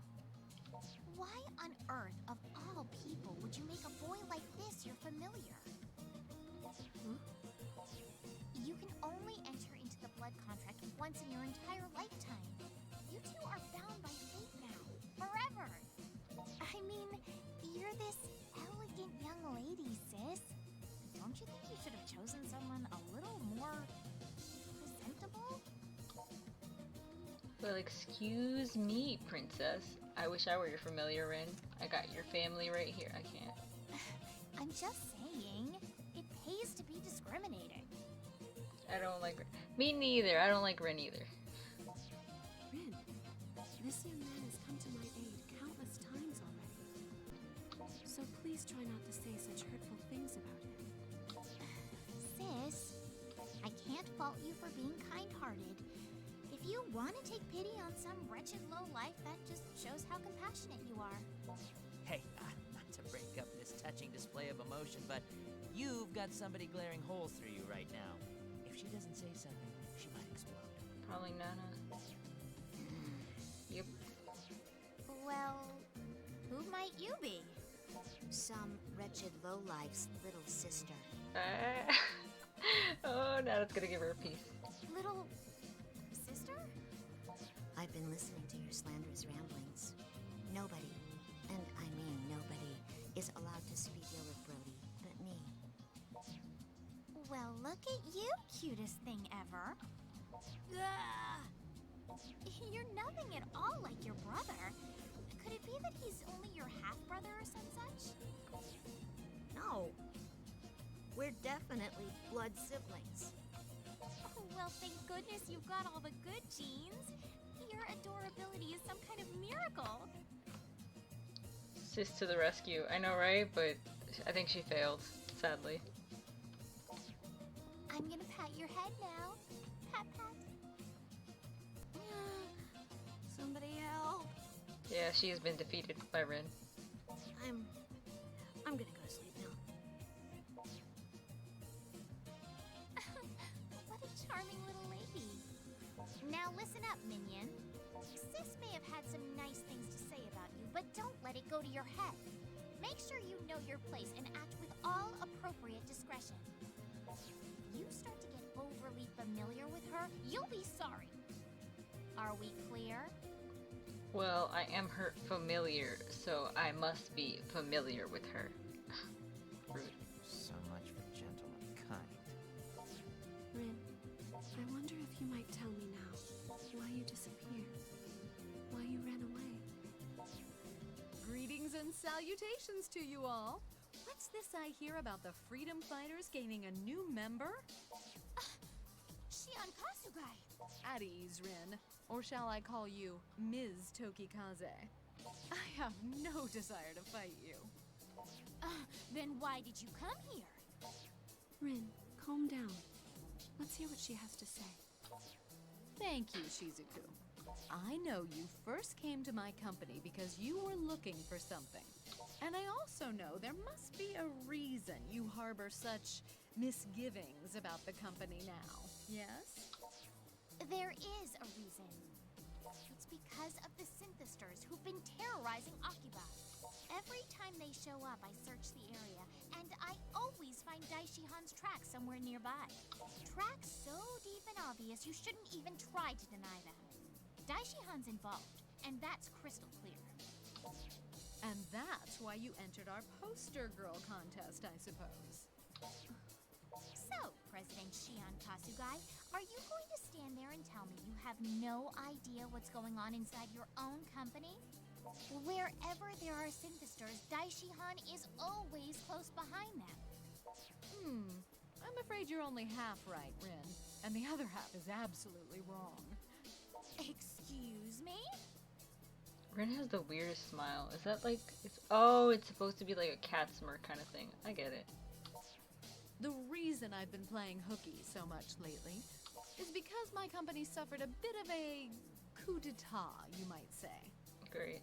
Why on earth, of all people, would you make a boy like this your familiar? Huh? You can only enter into the blood contract once in your entire lifetime. You two are bound by fate now, forever. I mean, you're this elegant young lady, sis. Don't you think you should have chosen someone a little more presentable? Well, excuse me, princess. I wish I were your familiar, Rin. I got your family right here. I can't. I'm just saying, it pays to be discriminating. I don't like Rin. Me neither. I don't like Rin either. Rin, this young man has come to my aid countless times already. So please try not to say such hurtful things about him. Sis, I can't fault you for being kind-hearted. If you want to take pity on some wretched lowlife, that just shows how compassionate you are. Hey, not to break up this touching display of emotion, but you've got somebody glaring holes through you right now. If she doesn't say something, she might explode. Probably Nana. Yep. Well, who might you be? Some wretched lowlife's little sister. Oh, Nana's gonna give her a piece. Little sister? I've been listening to your slanderous ramblings. Nobody, and I mean nobody, is allowed to speak ill of Brody but me. Well, look at you, cutest thing ever. Ugh. You're nothing at all like your brother. Could it be that he's only your half-brother or some such? No. We're definitely blood siblings. Oh, well, thank goodness you've got all the good genes. Your adorability is some kind of miracle. Sis to the rescue. I know, right? But I think she failed, sadly. I'm gonna pat your head now. Pat, pat. Somebody help. Yeah, she has been defeated by Rin. I'm gonna go to sleep now. What a charming little lady. Now listen up, minion. Sis may have had some nice things to say about you, but don't let it go to your head. Make sure you know your place and act with all appropriate discretion. If you start to get overly familiar with her, you'll be sorry. Are we clear? Well, I am her familiar, so I must be familiar with her. Rude. So much for gentlemankind. Rin, I wonder if you might tell me now why you disappeared, why you ran away. Greetings and salutations to you all. What's this I hear about the freedom fighters gaining a new member? Shion Kasugai. At ease, Rin. Or shall I call you Ms. Tokikaze? I have no desire to fight you. Then why did you come here? Rin, calm down. Let's hear what she has to say. Thank you, Shizuku. I know you first came to my company because you were looking for something. And I also know there must be a reason you harbor such misgivings about the company now, yes? There is a reason. It's because of the synthesters who've been terrorizing Akiba. Every time they show up, I search the area, and I always find Daishihan's tracks somewhere nearby. Tracks so deep and obvious you shouldn't even try to deny them. Daishihan's involved, and that's crystal clear. And that's why you entered our poster girl contest, I suppose. So, President Shion Kasugai, are you going to stand there and tell me you have no idea what's going on inside your own company? Wherever there are synthesters, Daishihan is always close behind them. I'm afraid you're only half right, Rin, and the other half is absolutely wrong. Excuse me? Rin has the weirdest smile. Is that like, it's supposed to be like a cat smirk kind of thing. I get it. The reason I've been playing hooky so much lately is because my company suffered a bit of a coup d'etat, you might say. Great.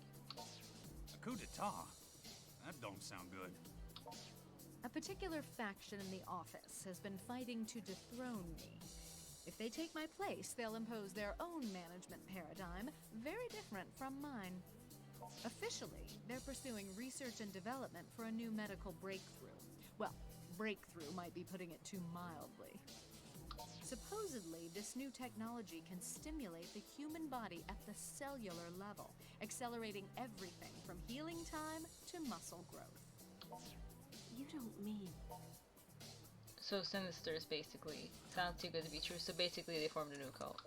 Coup d'etat? That don't sound good. A particular faction in the office has been fighting to dethrone me. If they take my place, they'll impose their own management paradigm, very different from mine. Officially, they're pursuing research and development for a new medical breakthrough. Well, breakthrough might be putting it too mildly. Supposedly, this new technology can stimulate the human body at the cellular level, accelerating everything from healing time to muscle growth. You don't mean... So Sinisters, basically. Sounds too good to be true, so basically they formed a new cult.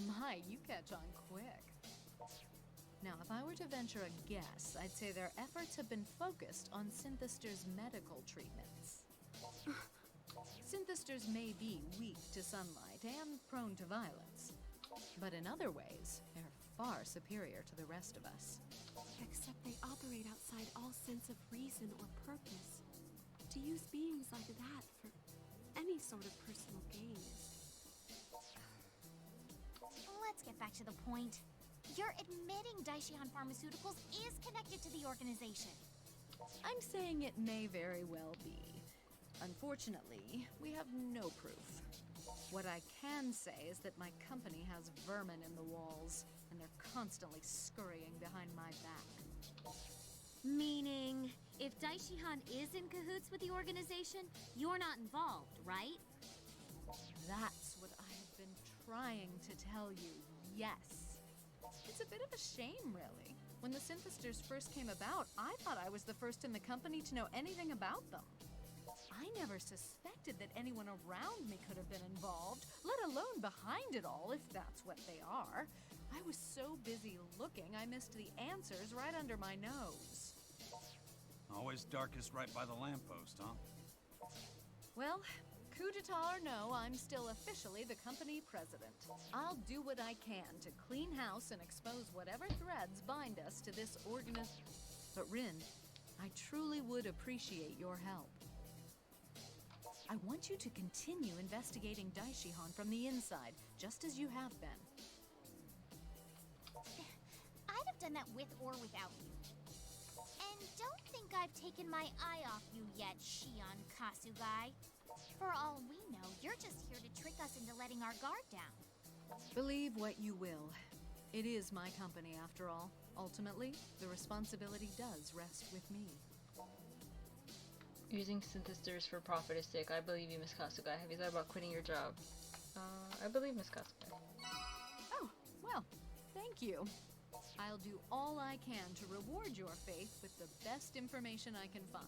My, you catch on quick. Now, if I were to venture a guess, I'd say their efforts have been focused on Synthesters' medical treatments. Synthesters may be weak to sunlight and prone to violence, but in other ways, they're far superior to the rest of us. Except they operate outside all sense of reason or purpose. To use beings like that for any sort of personal gain is... Let's get back to the point. You're admitting Daishihan Pharmaceuticals is connected to the organization. I'm saying it may very well be. Unfortunately, we have no proof. What I can say is that my company has vermin in the walls, and they're constantly scurrying behind my back. Meaning, if Daishihan is in cahoots with the organization, you're not involved, right? That's what I have been trying to tell you, yes. It's a bit of a shame, really. When the Synthesters first came about, I thought I was the first in the company to know anything about them. I never suspected that anyone around me could have been involved, let alone behind it all, if that's what they are. I was so busy looking, I missed the answers right under my nose. Always darkest right by the lamppost, huh? Well, coup d'etat or no, I'm still officially the company president. I'll do what I can to clean house and expose whatever threads bind us to this But Rin, I truly would appreciate your help. I want you to continue investigating Daishihan from the inside, just as you have been. I'd have done that with or without you. And don't think I've taken my eye off you yet, Shion Kasugai. For all we know, you're just here to trick us into letting our guard down. Believe what you will. It is my company, after all. Ultimately, the responsibility does rest with me. Using Synthesters for profit is sick. I believe you, Miss Kasugai. Have you thought about quitting your job? I believe Miss Kasugai. Oh, well, thank you. I'll do all I can to reward your faith with the best information I can find.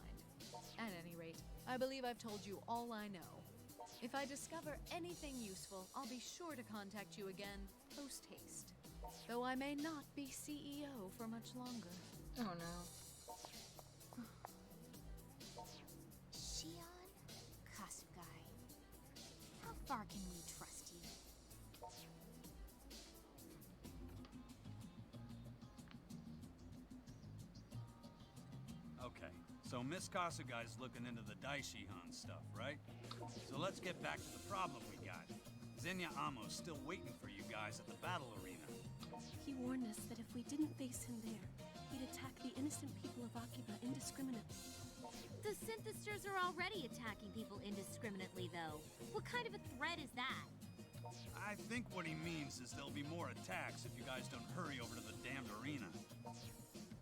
At any rate, I believe I've told you all I know. If I discover anything useful, I'll be sure to contact you again post-haste. Though I may not be CEO for much longer. Oh no. Shion Kasugai. How far can we trust you? Okay, so Miss Kasugai's looking into the Daishihan stuff, right? So let's get back to the problem we got. Zenya Amo's still waiting for you guys at the battle arena. He warned us that if we didn't face him there, he'd attack the innocent people of Akiba indiscriminately. The Synthesters are already attacking people indiscriminately, though. What kind of a threat is that? I think what he means is there'll be more attacks if you guys don't hurry over to the damned arena.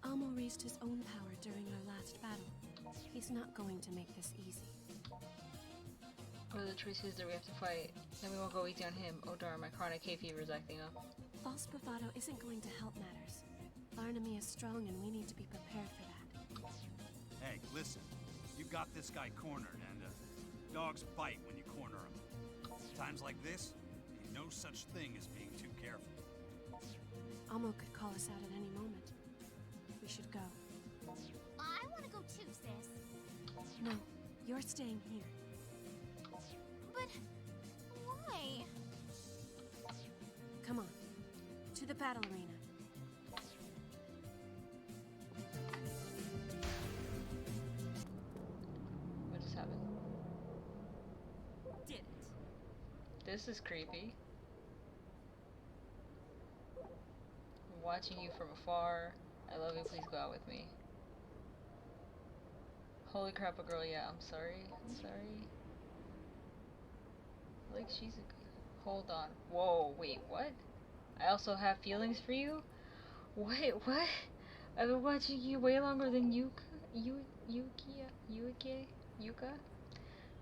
Amo raised his own power during our last battle. He's not going to make this easy. What are the choices that we have to fight? Then we won't go easy on him. Oh darn, my chronic hay fever is acting up. False bravado isn't going to help matters. Our enemy is strong and we need to be prepared for that. Hey, listen. You got this guy cornered, and dogs bite when you corner them. Times like this, ain't no such thing as being too careful. Amo could call us out at any moment. We should go. I want to go too, sis. No, you're staying here. But why? Come on, to the battle arena. What just happened? Did it. This is creepy. Watching you from afar I love you, please go out with me. Holy crap, a girl, yeah, I'm sorry. I'm sorry. Like shizuku. Hold on. Whoa, wait, what? I also have feelings for you? Wait, what? I've been watching you way longer than Yuka?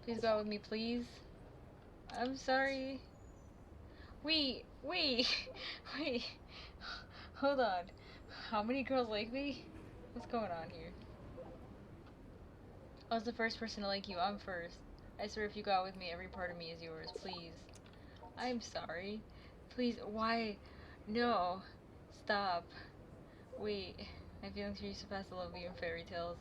Please go out with me, please. I'm sorry. Wait, wait, wait. Hold on. How many girls like me? What's going on here? I was the first person to like you. I'm first. I swear if you go out with me, every part of me is yours. Please. I'm sorry. Please, why? No. Stop. Wait. My feelings for you surpass the love of you in fairy tales.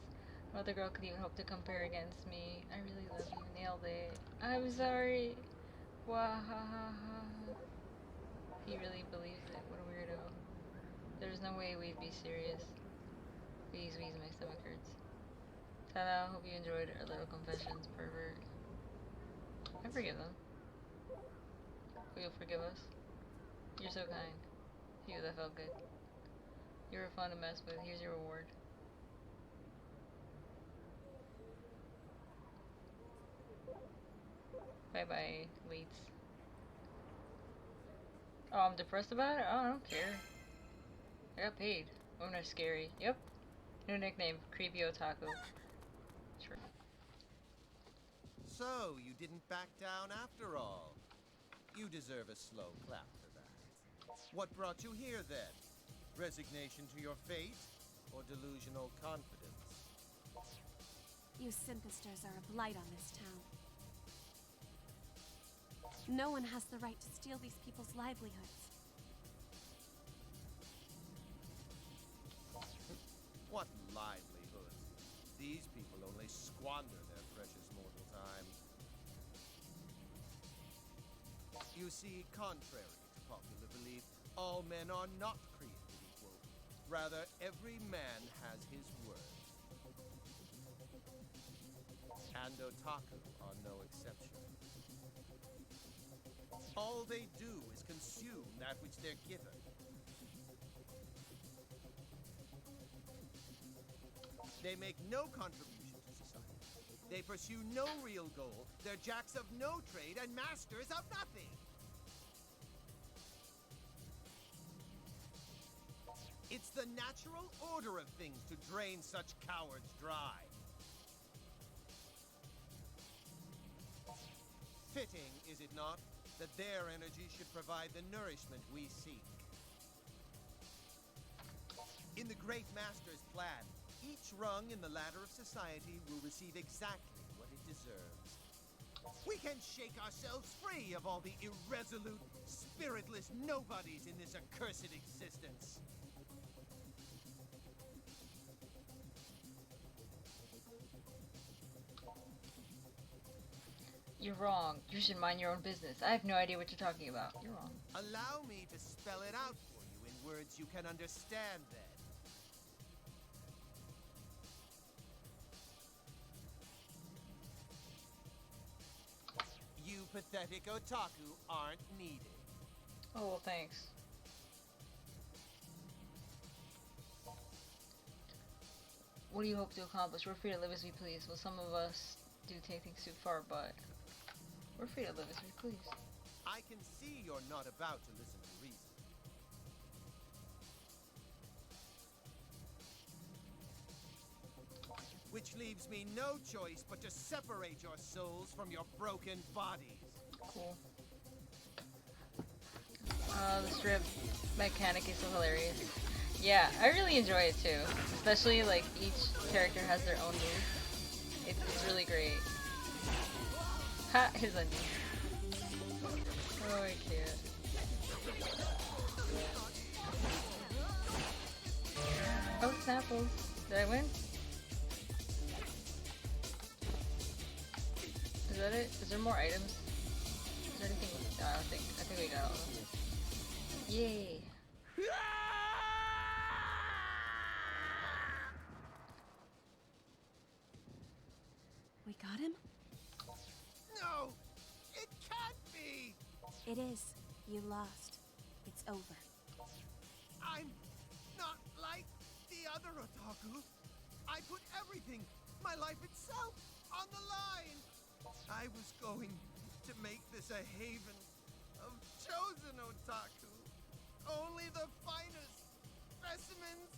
No other girl could even hope to compare against me. I really love you. Nailed it. I'm sorry. Wahahaha. He really believed it. What a weirdo. There's no way we'd be serious. Wheeze, wheeze, my stomach hurts. Ta-da, hope you enjoyed our little confessions, pervert. I forgive them. Will you forgive us? You're so kind. Phew, that felt good. You were fun to mess with. Here's your reward. Bye-bye, leads. Oh, I'm depressed about it? Oh, I don't care. I got paid. Owner scary. Yep. New nickname, Creepy Otaku. Sure. So, you didn't back down after all. You deserve a slow clap for that. What brought you here, then? Resignation to your fate? Or delusional confidence? You synthesters are a blight on this town. No one has the right to steal these people's livelihoods. What livelihoods? These people only squander their precious mortal time. You see, contrary to popular belief, all men are not created equal. Rather, every man has his worth. And otaku are no exception. All they do is consume that which they're given. They make no contribution to society. They pursue no real goal. They're jacks of no trade and masters of nothing. It's the natural order of things to drain such cowards dry. Fitting, is it not, that their energy should provide the nourishment we seek. In the Great Master's plan, each rung in the ladder of society will receive exactly what it deserves. We can shake ourselves free of all the irresolute, spiritless nobodies in this accursed existence. You're wrong. You should mind your own business. I have no idea what you're talking about. You're wrong. Allow me to spell it out for you in words you can understand, then. You pathetic otaku aren't needed. Oh, well, thanks. What do you hope to accomplish? We're free to live as we please. Well, some of us do take things too far, but we're free to live as we please. I can see you're not about to listen to reason. Which leaves me no choice but to separate your souls from your broken bodies. Cool. The strip mechanic is so hilarious. Yeah, I really enjoy it too. Especially like each character has their own move. It's really great. Ha! His onion. Oh, I can't. Oh, Snapple. Did I win? Is that it? Is there more items? Is there anything? No, I think we got all of them. Yay! We got him? No! It can't be! It is. You lost. It's over. I'm not like the other otaku. I put everything, my life itself, on the line. I was going to make this a haven of chosen otaku. Only the finest specimens.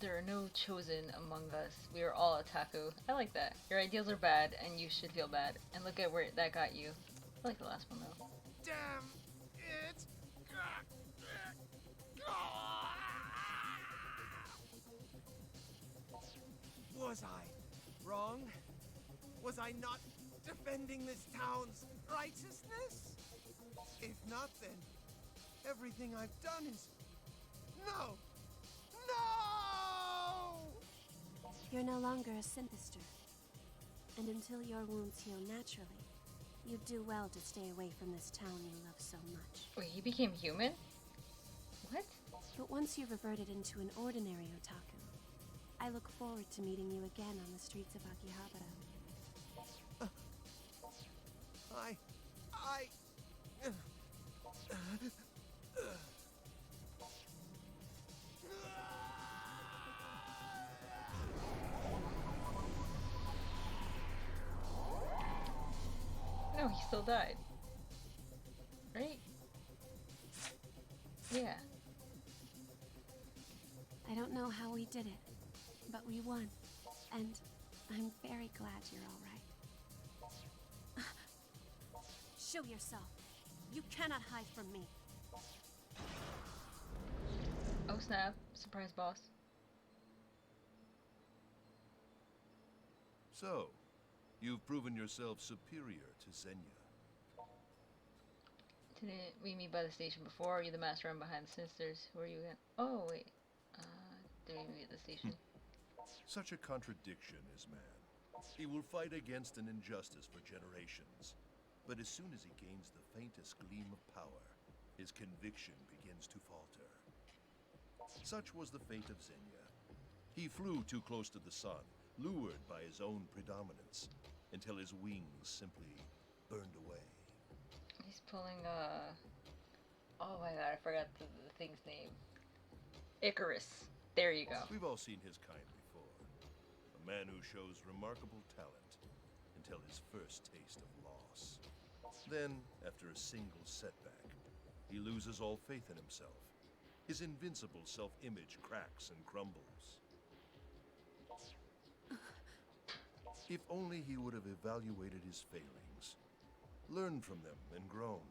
There are no chosen among us. We are all otaku. I like that. Your ideals are bad, and you should feel bad. And look at where that got you. I like the last one though. Damn it! Was I wrong? Was I not defending this town's righteousness? If not, then everything I've done is... No! No! You're no longer a synthester. And until your wounds heal naturally, you'd do well to stay away from this town you love so much. Wait, he became human? What? But once you've reverted into an ordinary otaku, I look forward to meeting you again on the streets of Akihabara. No, he still died. Right? Yeah. I don't know how we did it, but we won. And I'm very glad you're all right. Show yourself. You cannot hide from me. Oh snap. Surprise boss. So, you've proven yourself superior to Xenia. Didn't we meet by the station before? Are you the mastermind behind the sisters? Who are you again? Oh wait. Didn't we meet at the station? Such a contradiction is man. He will fight against an injustice for generations. But as soon as he gains the faintest gleam of power, his conviction begins to falter. Such was the fate of Xenia. He flew too close to the sun, lured by his own predominance, until his wings simply burned away. He's pulling oh my god, I forgot the thing's name. Icarus. There you go. We've all seen his kind before. A man who shows remarkable talent until his first taste of loss. Then, after a single setback, he loses all faith in himself. His invincible self-image cracks and crumbles. If only he would have evaluated his failings, learned from them and grown.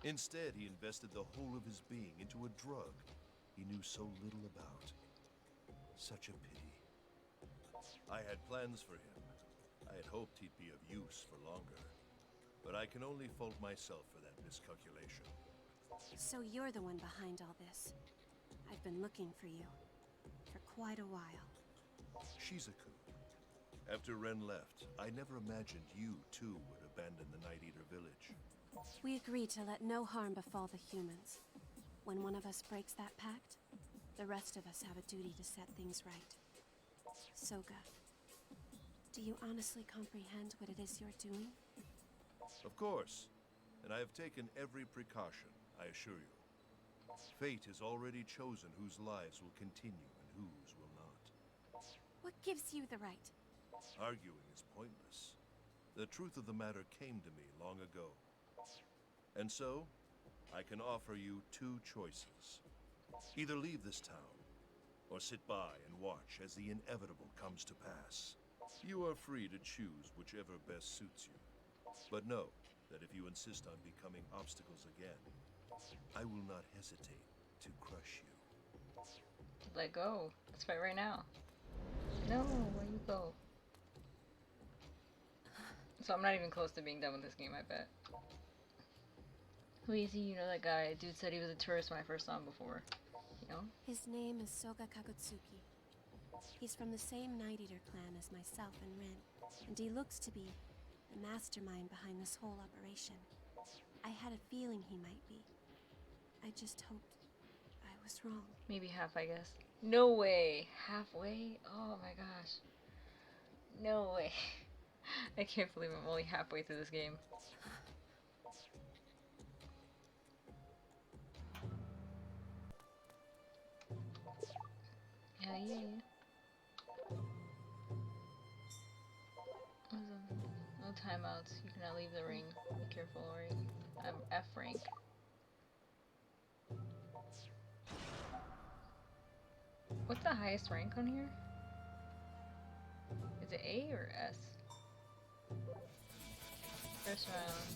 Instead, he invested the whole of his being into a drug he knew so little about. Such a pity. I had plans for him. I had hoped he'd be of use for longer. But I can only fault myself for that miscalculation. So you're the one behind all this. I've been looking for you. For quite a while. Shizuku. After Ren left, I never imagined you, too, would abandon the Night Eater village. We agreed to let no harm befall the humans. When one of us breaks that pact, the rest of us have a duty to set things right. Soga, do you honestly comprehend what it is you're doing? Of course. And I have taken every precaution, I assure you. Fate has already chosen whose lives will continue and whose will not. What gives you the right? Arguing is pointless. The truth of the matter came to me long ago. And so, I can offer you two choices. Either leave this town, or sit by and watch as the inevitable comes to pass. You are free to choose whichever best suits you. But know that if you insist on becoming obstacles again, I will not hesitate to crush you. Let go. Let's fight right now. No, where you go? So I'm not even close to being done with this game, I bet. Who is he? You know that guy? Dude said he was a tourist when I first saw him before. You know? His name is Soga Kagutsuki. He's from the same Night Eater clan as myself and Rin, and he looks to be the mastermind behind this whole operation. I had a feeling he might be. I just hoped I was wrong. Maybe half, I guess. No way! Halfway? Oh my gosh. No way. I can't believe I'm only halfway through this game. Hell yeah. No timeouts. You cannot leave the ring. Be careful, alright? I'm F rank. What's the highest rank on here? Is it A or S? First round.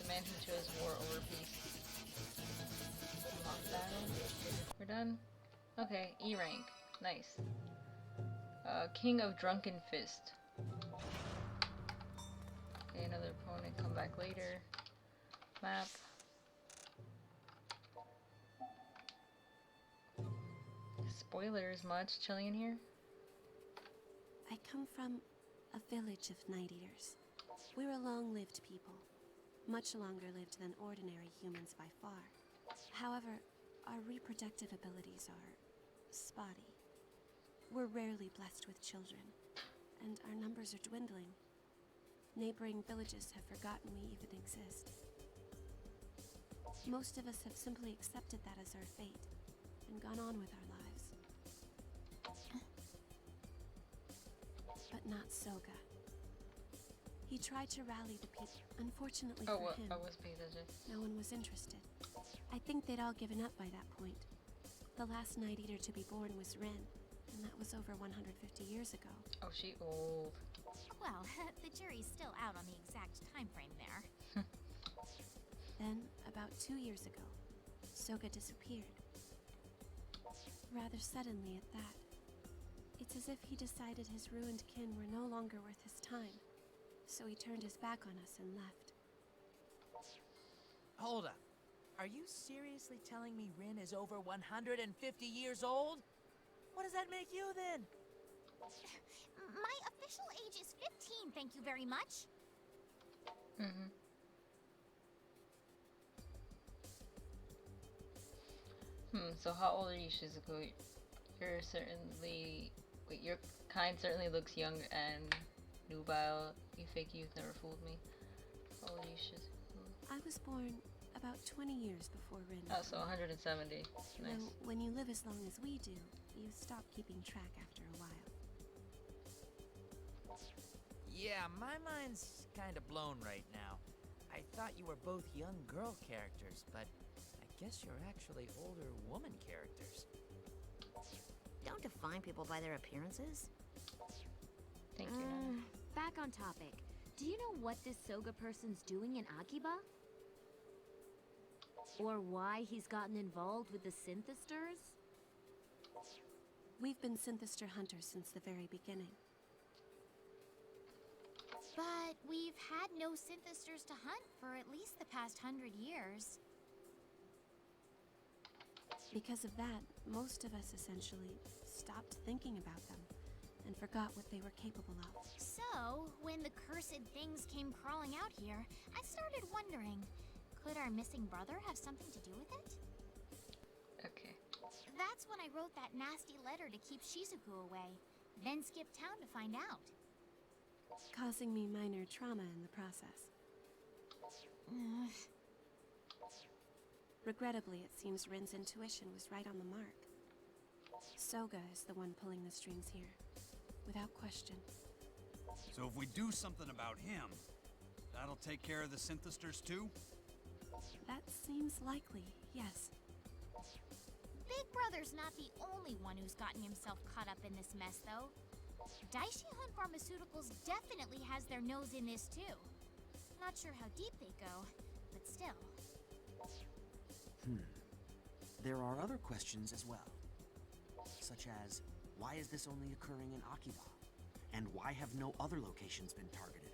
The man who chose war over peace. Mock battle. We're done? Okay, E rank. Nice. King of Drunken Fist. Okay, another opponent. Come back later. Map. Spoilers, much chilling in here? I come from a village of night eaters. We're a long-lived people, much longer lived than ordinary humans by far. However, our reproductive abilities are spotty. We're rarely blessed with children, and our numbers are dwindling. Neighboring villages have forgotten we even exist. Most of us have simply accepted that as our fate, and gone on with our lives. But not Soga. He tried to rally the people. Unfortunately for him, no one was interested. I think they'd all given up by that point. The last Night Eater to be born was Rin, and that was over 150 years ago. Oh, she old. Well, the jury's still out on the exact time frame there. Then, about 2 years ago, Soga disappeared. Rather suddenly at that. It's as if he decided his ruined kin were no longer worth his time, so he turned his back on us and left. Hold up. Are you seriously telling me Rin is over 150 years old? What does that make you then? My official age is 15, thank you very much. So how old are you, Shizuku? You're certainly... Wait, your kind certainly looks young and nubile. You fake youth never fooled me. How old are you, Shizuku? I was born about 20 years before Rin. Oh, so 170. Nice. Now, when you live as long as we do, you stop keeping track after a while. Yeah, my mind's kind of blown right now. I thought you were both young girl characters, but I guess you're actually older woman characters. Don't define people by their appearances. Thank you, Nana. Back on topic. Do you know what this Soga person's doing in Akiba? Or why he's gotten involved with the Synthesters? We've been Synthester hunters since the very beginning. But we've had no Synthesters to hunt for at least the past 100 years. Because of that, most of us essentially stopped thinking about them and forgot what they were capable of. So, when the cursed things came crawling out here, I started wondering, could our missing brother have something to do with it? Okay. That's when I wrote that nasty letter to keep Shizuku away, then skipped town to find out. Causing me minor trauma in the process. Regrettably, it seems Rin's intuition was right on the mark. Soga is the one pulling the strings here, without question. So if we do something about him, that'll take care of the Synthesters too? That seems likely, yes. Big Brother's not the only one who's gotten himself caught up in this mess, though. Daishi Hunt Pharmaceuticals definitely has their nose in this, too. Not sure how deep they go, but still. There are other questions as well. Such as, why is this only occurring in Akiba? And why have no other locations been targeted?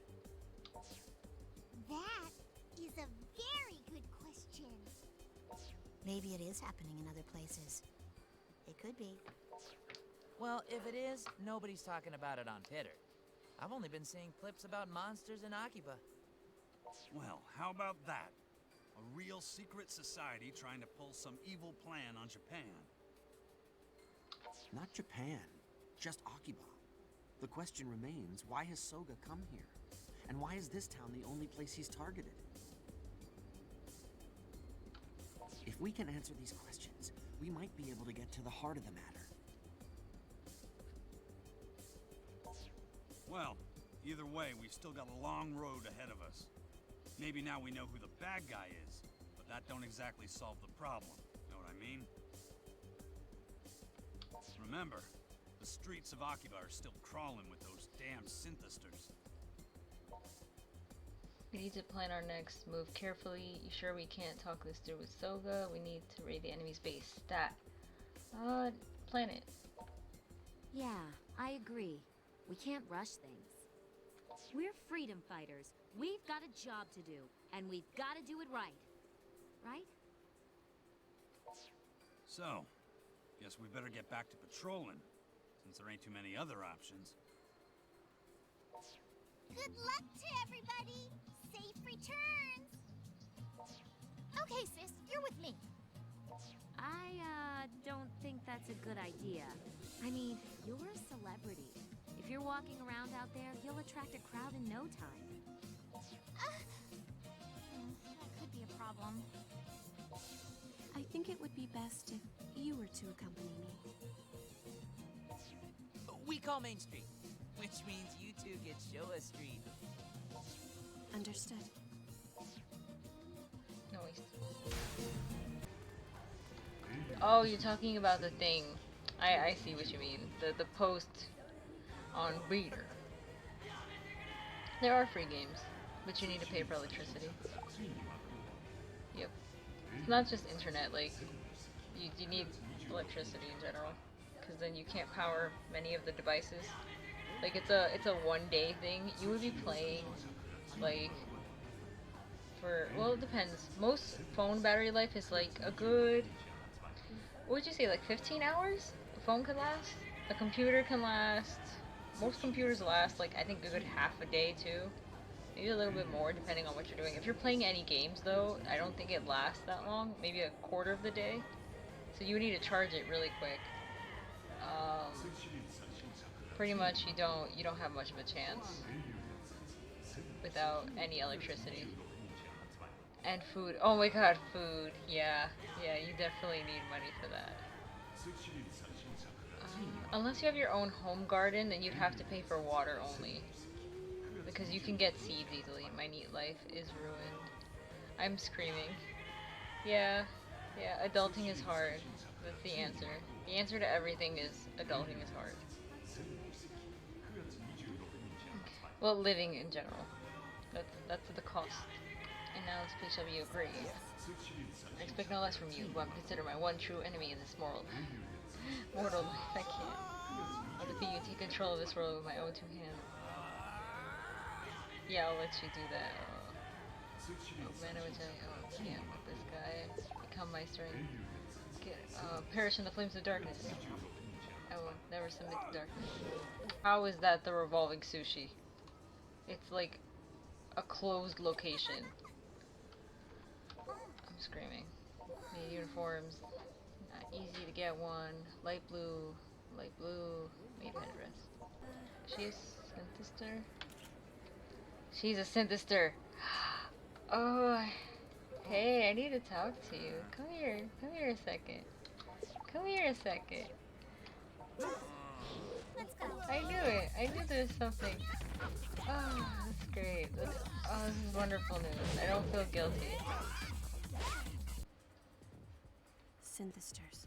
That is a very good question. Maybe it is happening in other places. It could be. Well, if it is, nobody's talking about it on Pitter. I've only been seeing clips about monsters in Akiba. Well, how about that? A real secret society trying to pull some evil plan on Japan. Not Japan, just Akiba. The question remains, why has Soga come here? And why is this town the only place he's targeted? If we can answer these questions, we might be able to get to the heart of the matter. Well, either way, we've still got a long road ahead of us. Maybe now we know who the bad guy is, but that don't exactly solve the problem. Know what I mean? Remember, the streets of Akiba are still crawling with those damn synthesters. We need to plan our next move carefully. You sure we can't talk this through with Soga? We need to raid the enemy's base. Stat. Plan it. Yeah, I agree. We can't rush things. We're freedom fighters. We've got a job to do, and we've got to do it right. Right? So, guess we better get back to patrolling, since there ain't too many other options. Good luck to everybody! Safe returns! Okay, sis, you're with me. I don't think that's a good idea. I mean, you're a celebrity. If you're walking around out there, you'll attract a crowd in no time. That could be a problem. I think it would be best if you were to accompany me. We call Main Street, which means you two get Showa Street. Understood. Noise. Oh, you're talking about the thing. I see what you mean. The post on Reader. There are free games, but you need to pay for electricity. Yep. It's not just internet, like, you need electricity in general, because then you can't power many of the devices. Like, it's a one-day thing. You would be playing, like, for, well, it depends. Most phone battery life is, like, a good, what would you say, like 15 hours? A phone can last? A computer can last, most computers last, like, I think a good half a day, too. Maybe a little bit more, depending on what you're doing. If you're playing any games, though, I don't think it lasts that long. Maybe a quarter of the day. So you need to charge it really quick. Pretty much, you don't have much of a chance without any electricity. And food. Oh my god, food. Yeah, you definitely need money for that. Unless you have your own home garden, then you'd have to pay for water only. Because you can get seeds easily. My neat life is ruined. I'm screaming. Yeah, adulting is hard. That's the answer. The answer to everything is adulting is hard. Well, living in general. That's the cost. And now let's pitch W a grave. I expect no less from you, who I'm considered my one true enemy in this mortal life. I can't. I'll defeat you and take control of this world with my own two hands. Yeah, I'll let you do that. Oh man, I can't with this guy. Become my strength. Perish in the flames of darkness. I will never submit to darkness. How is that the revolving sushi? It's like a closed location. I'm screaming. Need uniforms. Not easy to get one. Light blue, made headdress. She's synthester. She's a synthester. Oh, hey, I need to talk to you. Come here a second. Let's go. I knew it. I knew there was something. Oh, that's great. This is wonderful news. I don't feel guilty. Synthesters,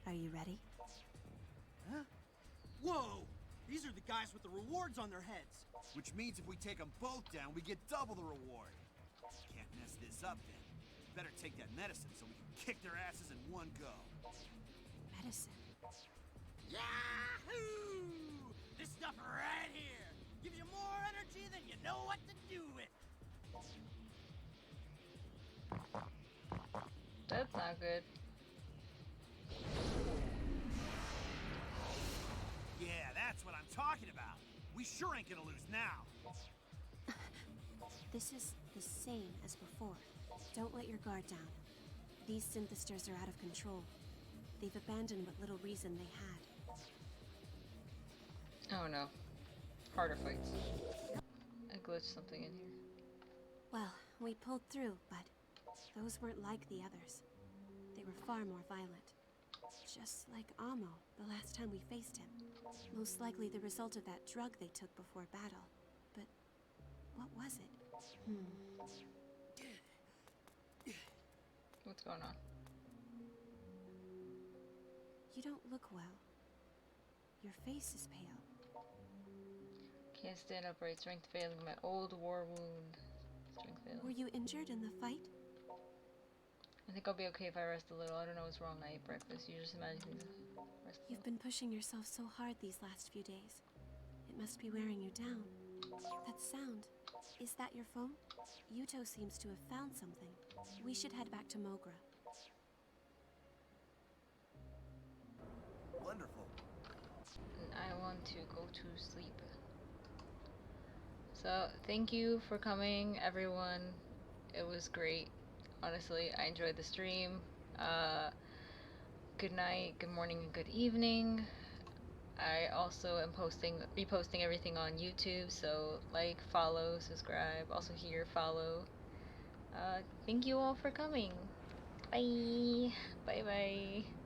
are you ready? Huh? Whoa! These are the guys with the rewards on their heads. Which means if we take them both down, we get double the reward. Can't mess this up then. Better take that medicine so we can kick their asses in one go. Medicine? Yahoo! This stuff right here gives you more energy than you know what to do with. That's not good. Yeah, that's what I'm talking about. We sure ain't gonna lose now. This is the same as before. Don't let your guard down. These synthesters are out of control. They've abandoned what little reason they had. Oh no. Harder fights. I glitched something in here. Well, we pulled through, but those weren't like the others. They were far more violent. Just like Amo, the last time we faced him. Most likely the result of that drug they took before battle. But what was it? What's going on? You don't look well. Your face is pale. Can't stand upright. Strength failing. My old war wound. Strength failing. Were you injured in the fight? I think I'll be okay if I rest a little. I don't know what's wrong. I ate breakfast. You just imagine me rest a You've been pushing yourself so hard these last few days. It must be wearing you down. That sound. Is that your phone? Yuto seems to have found something. We should head back to Mogra. Wonderful. And I want to go to sleep. So, thank you for coming, everyone. It was great. Honestly, I enjoyed the stream. Good night, good morning, and good evening. I also am reposting everything on YouTube, so like, follow, subscribe. Also here, follow. Thank you all for coming. Bye. Bye bye.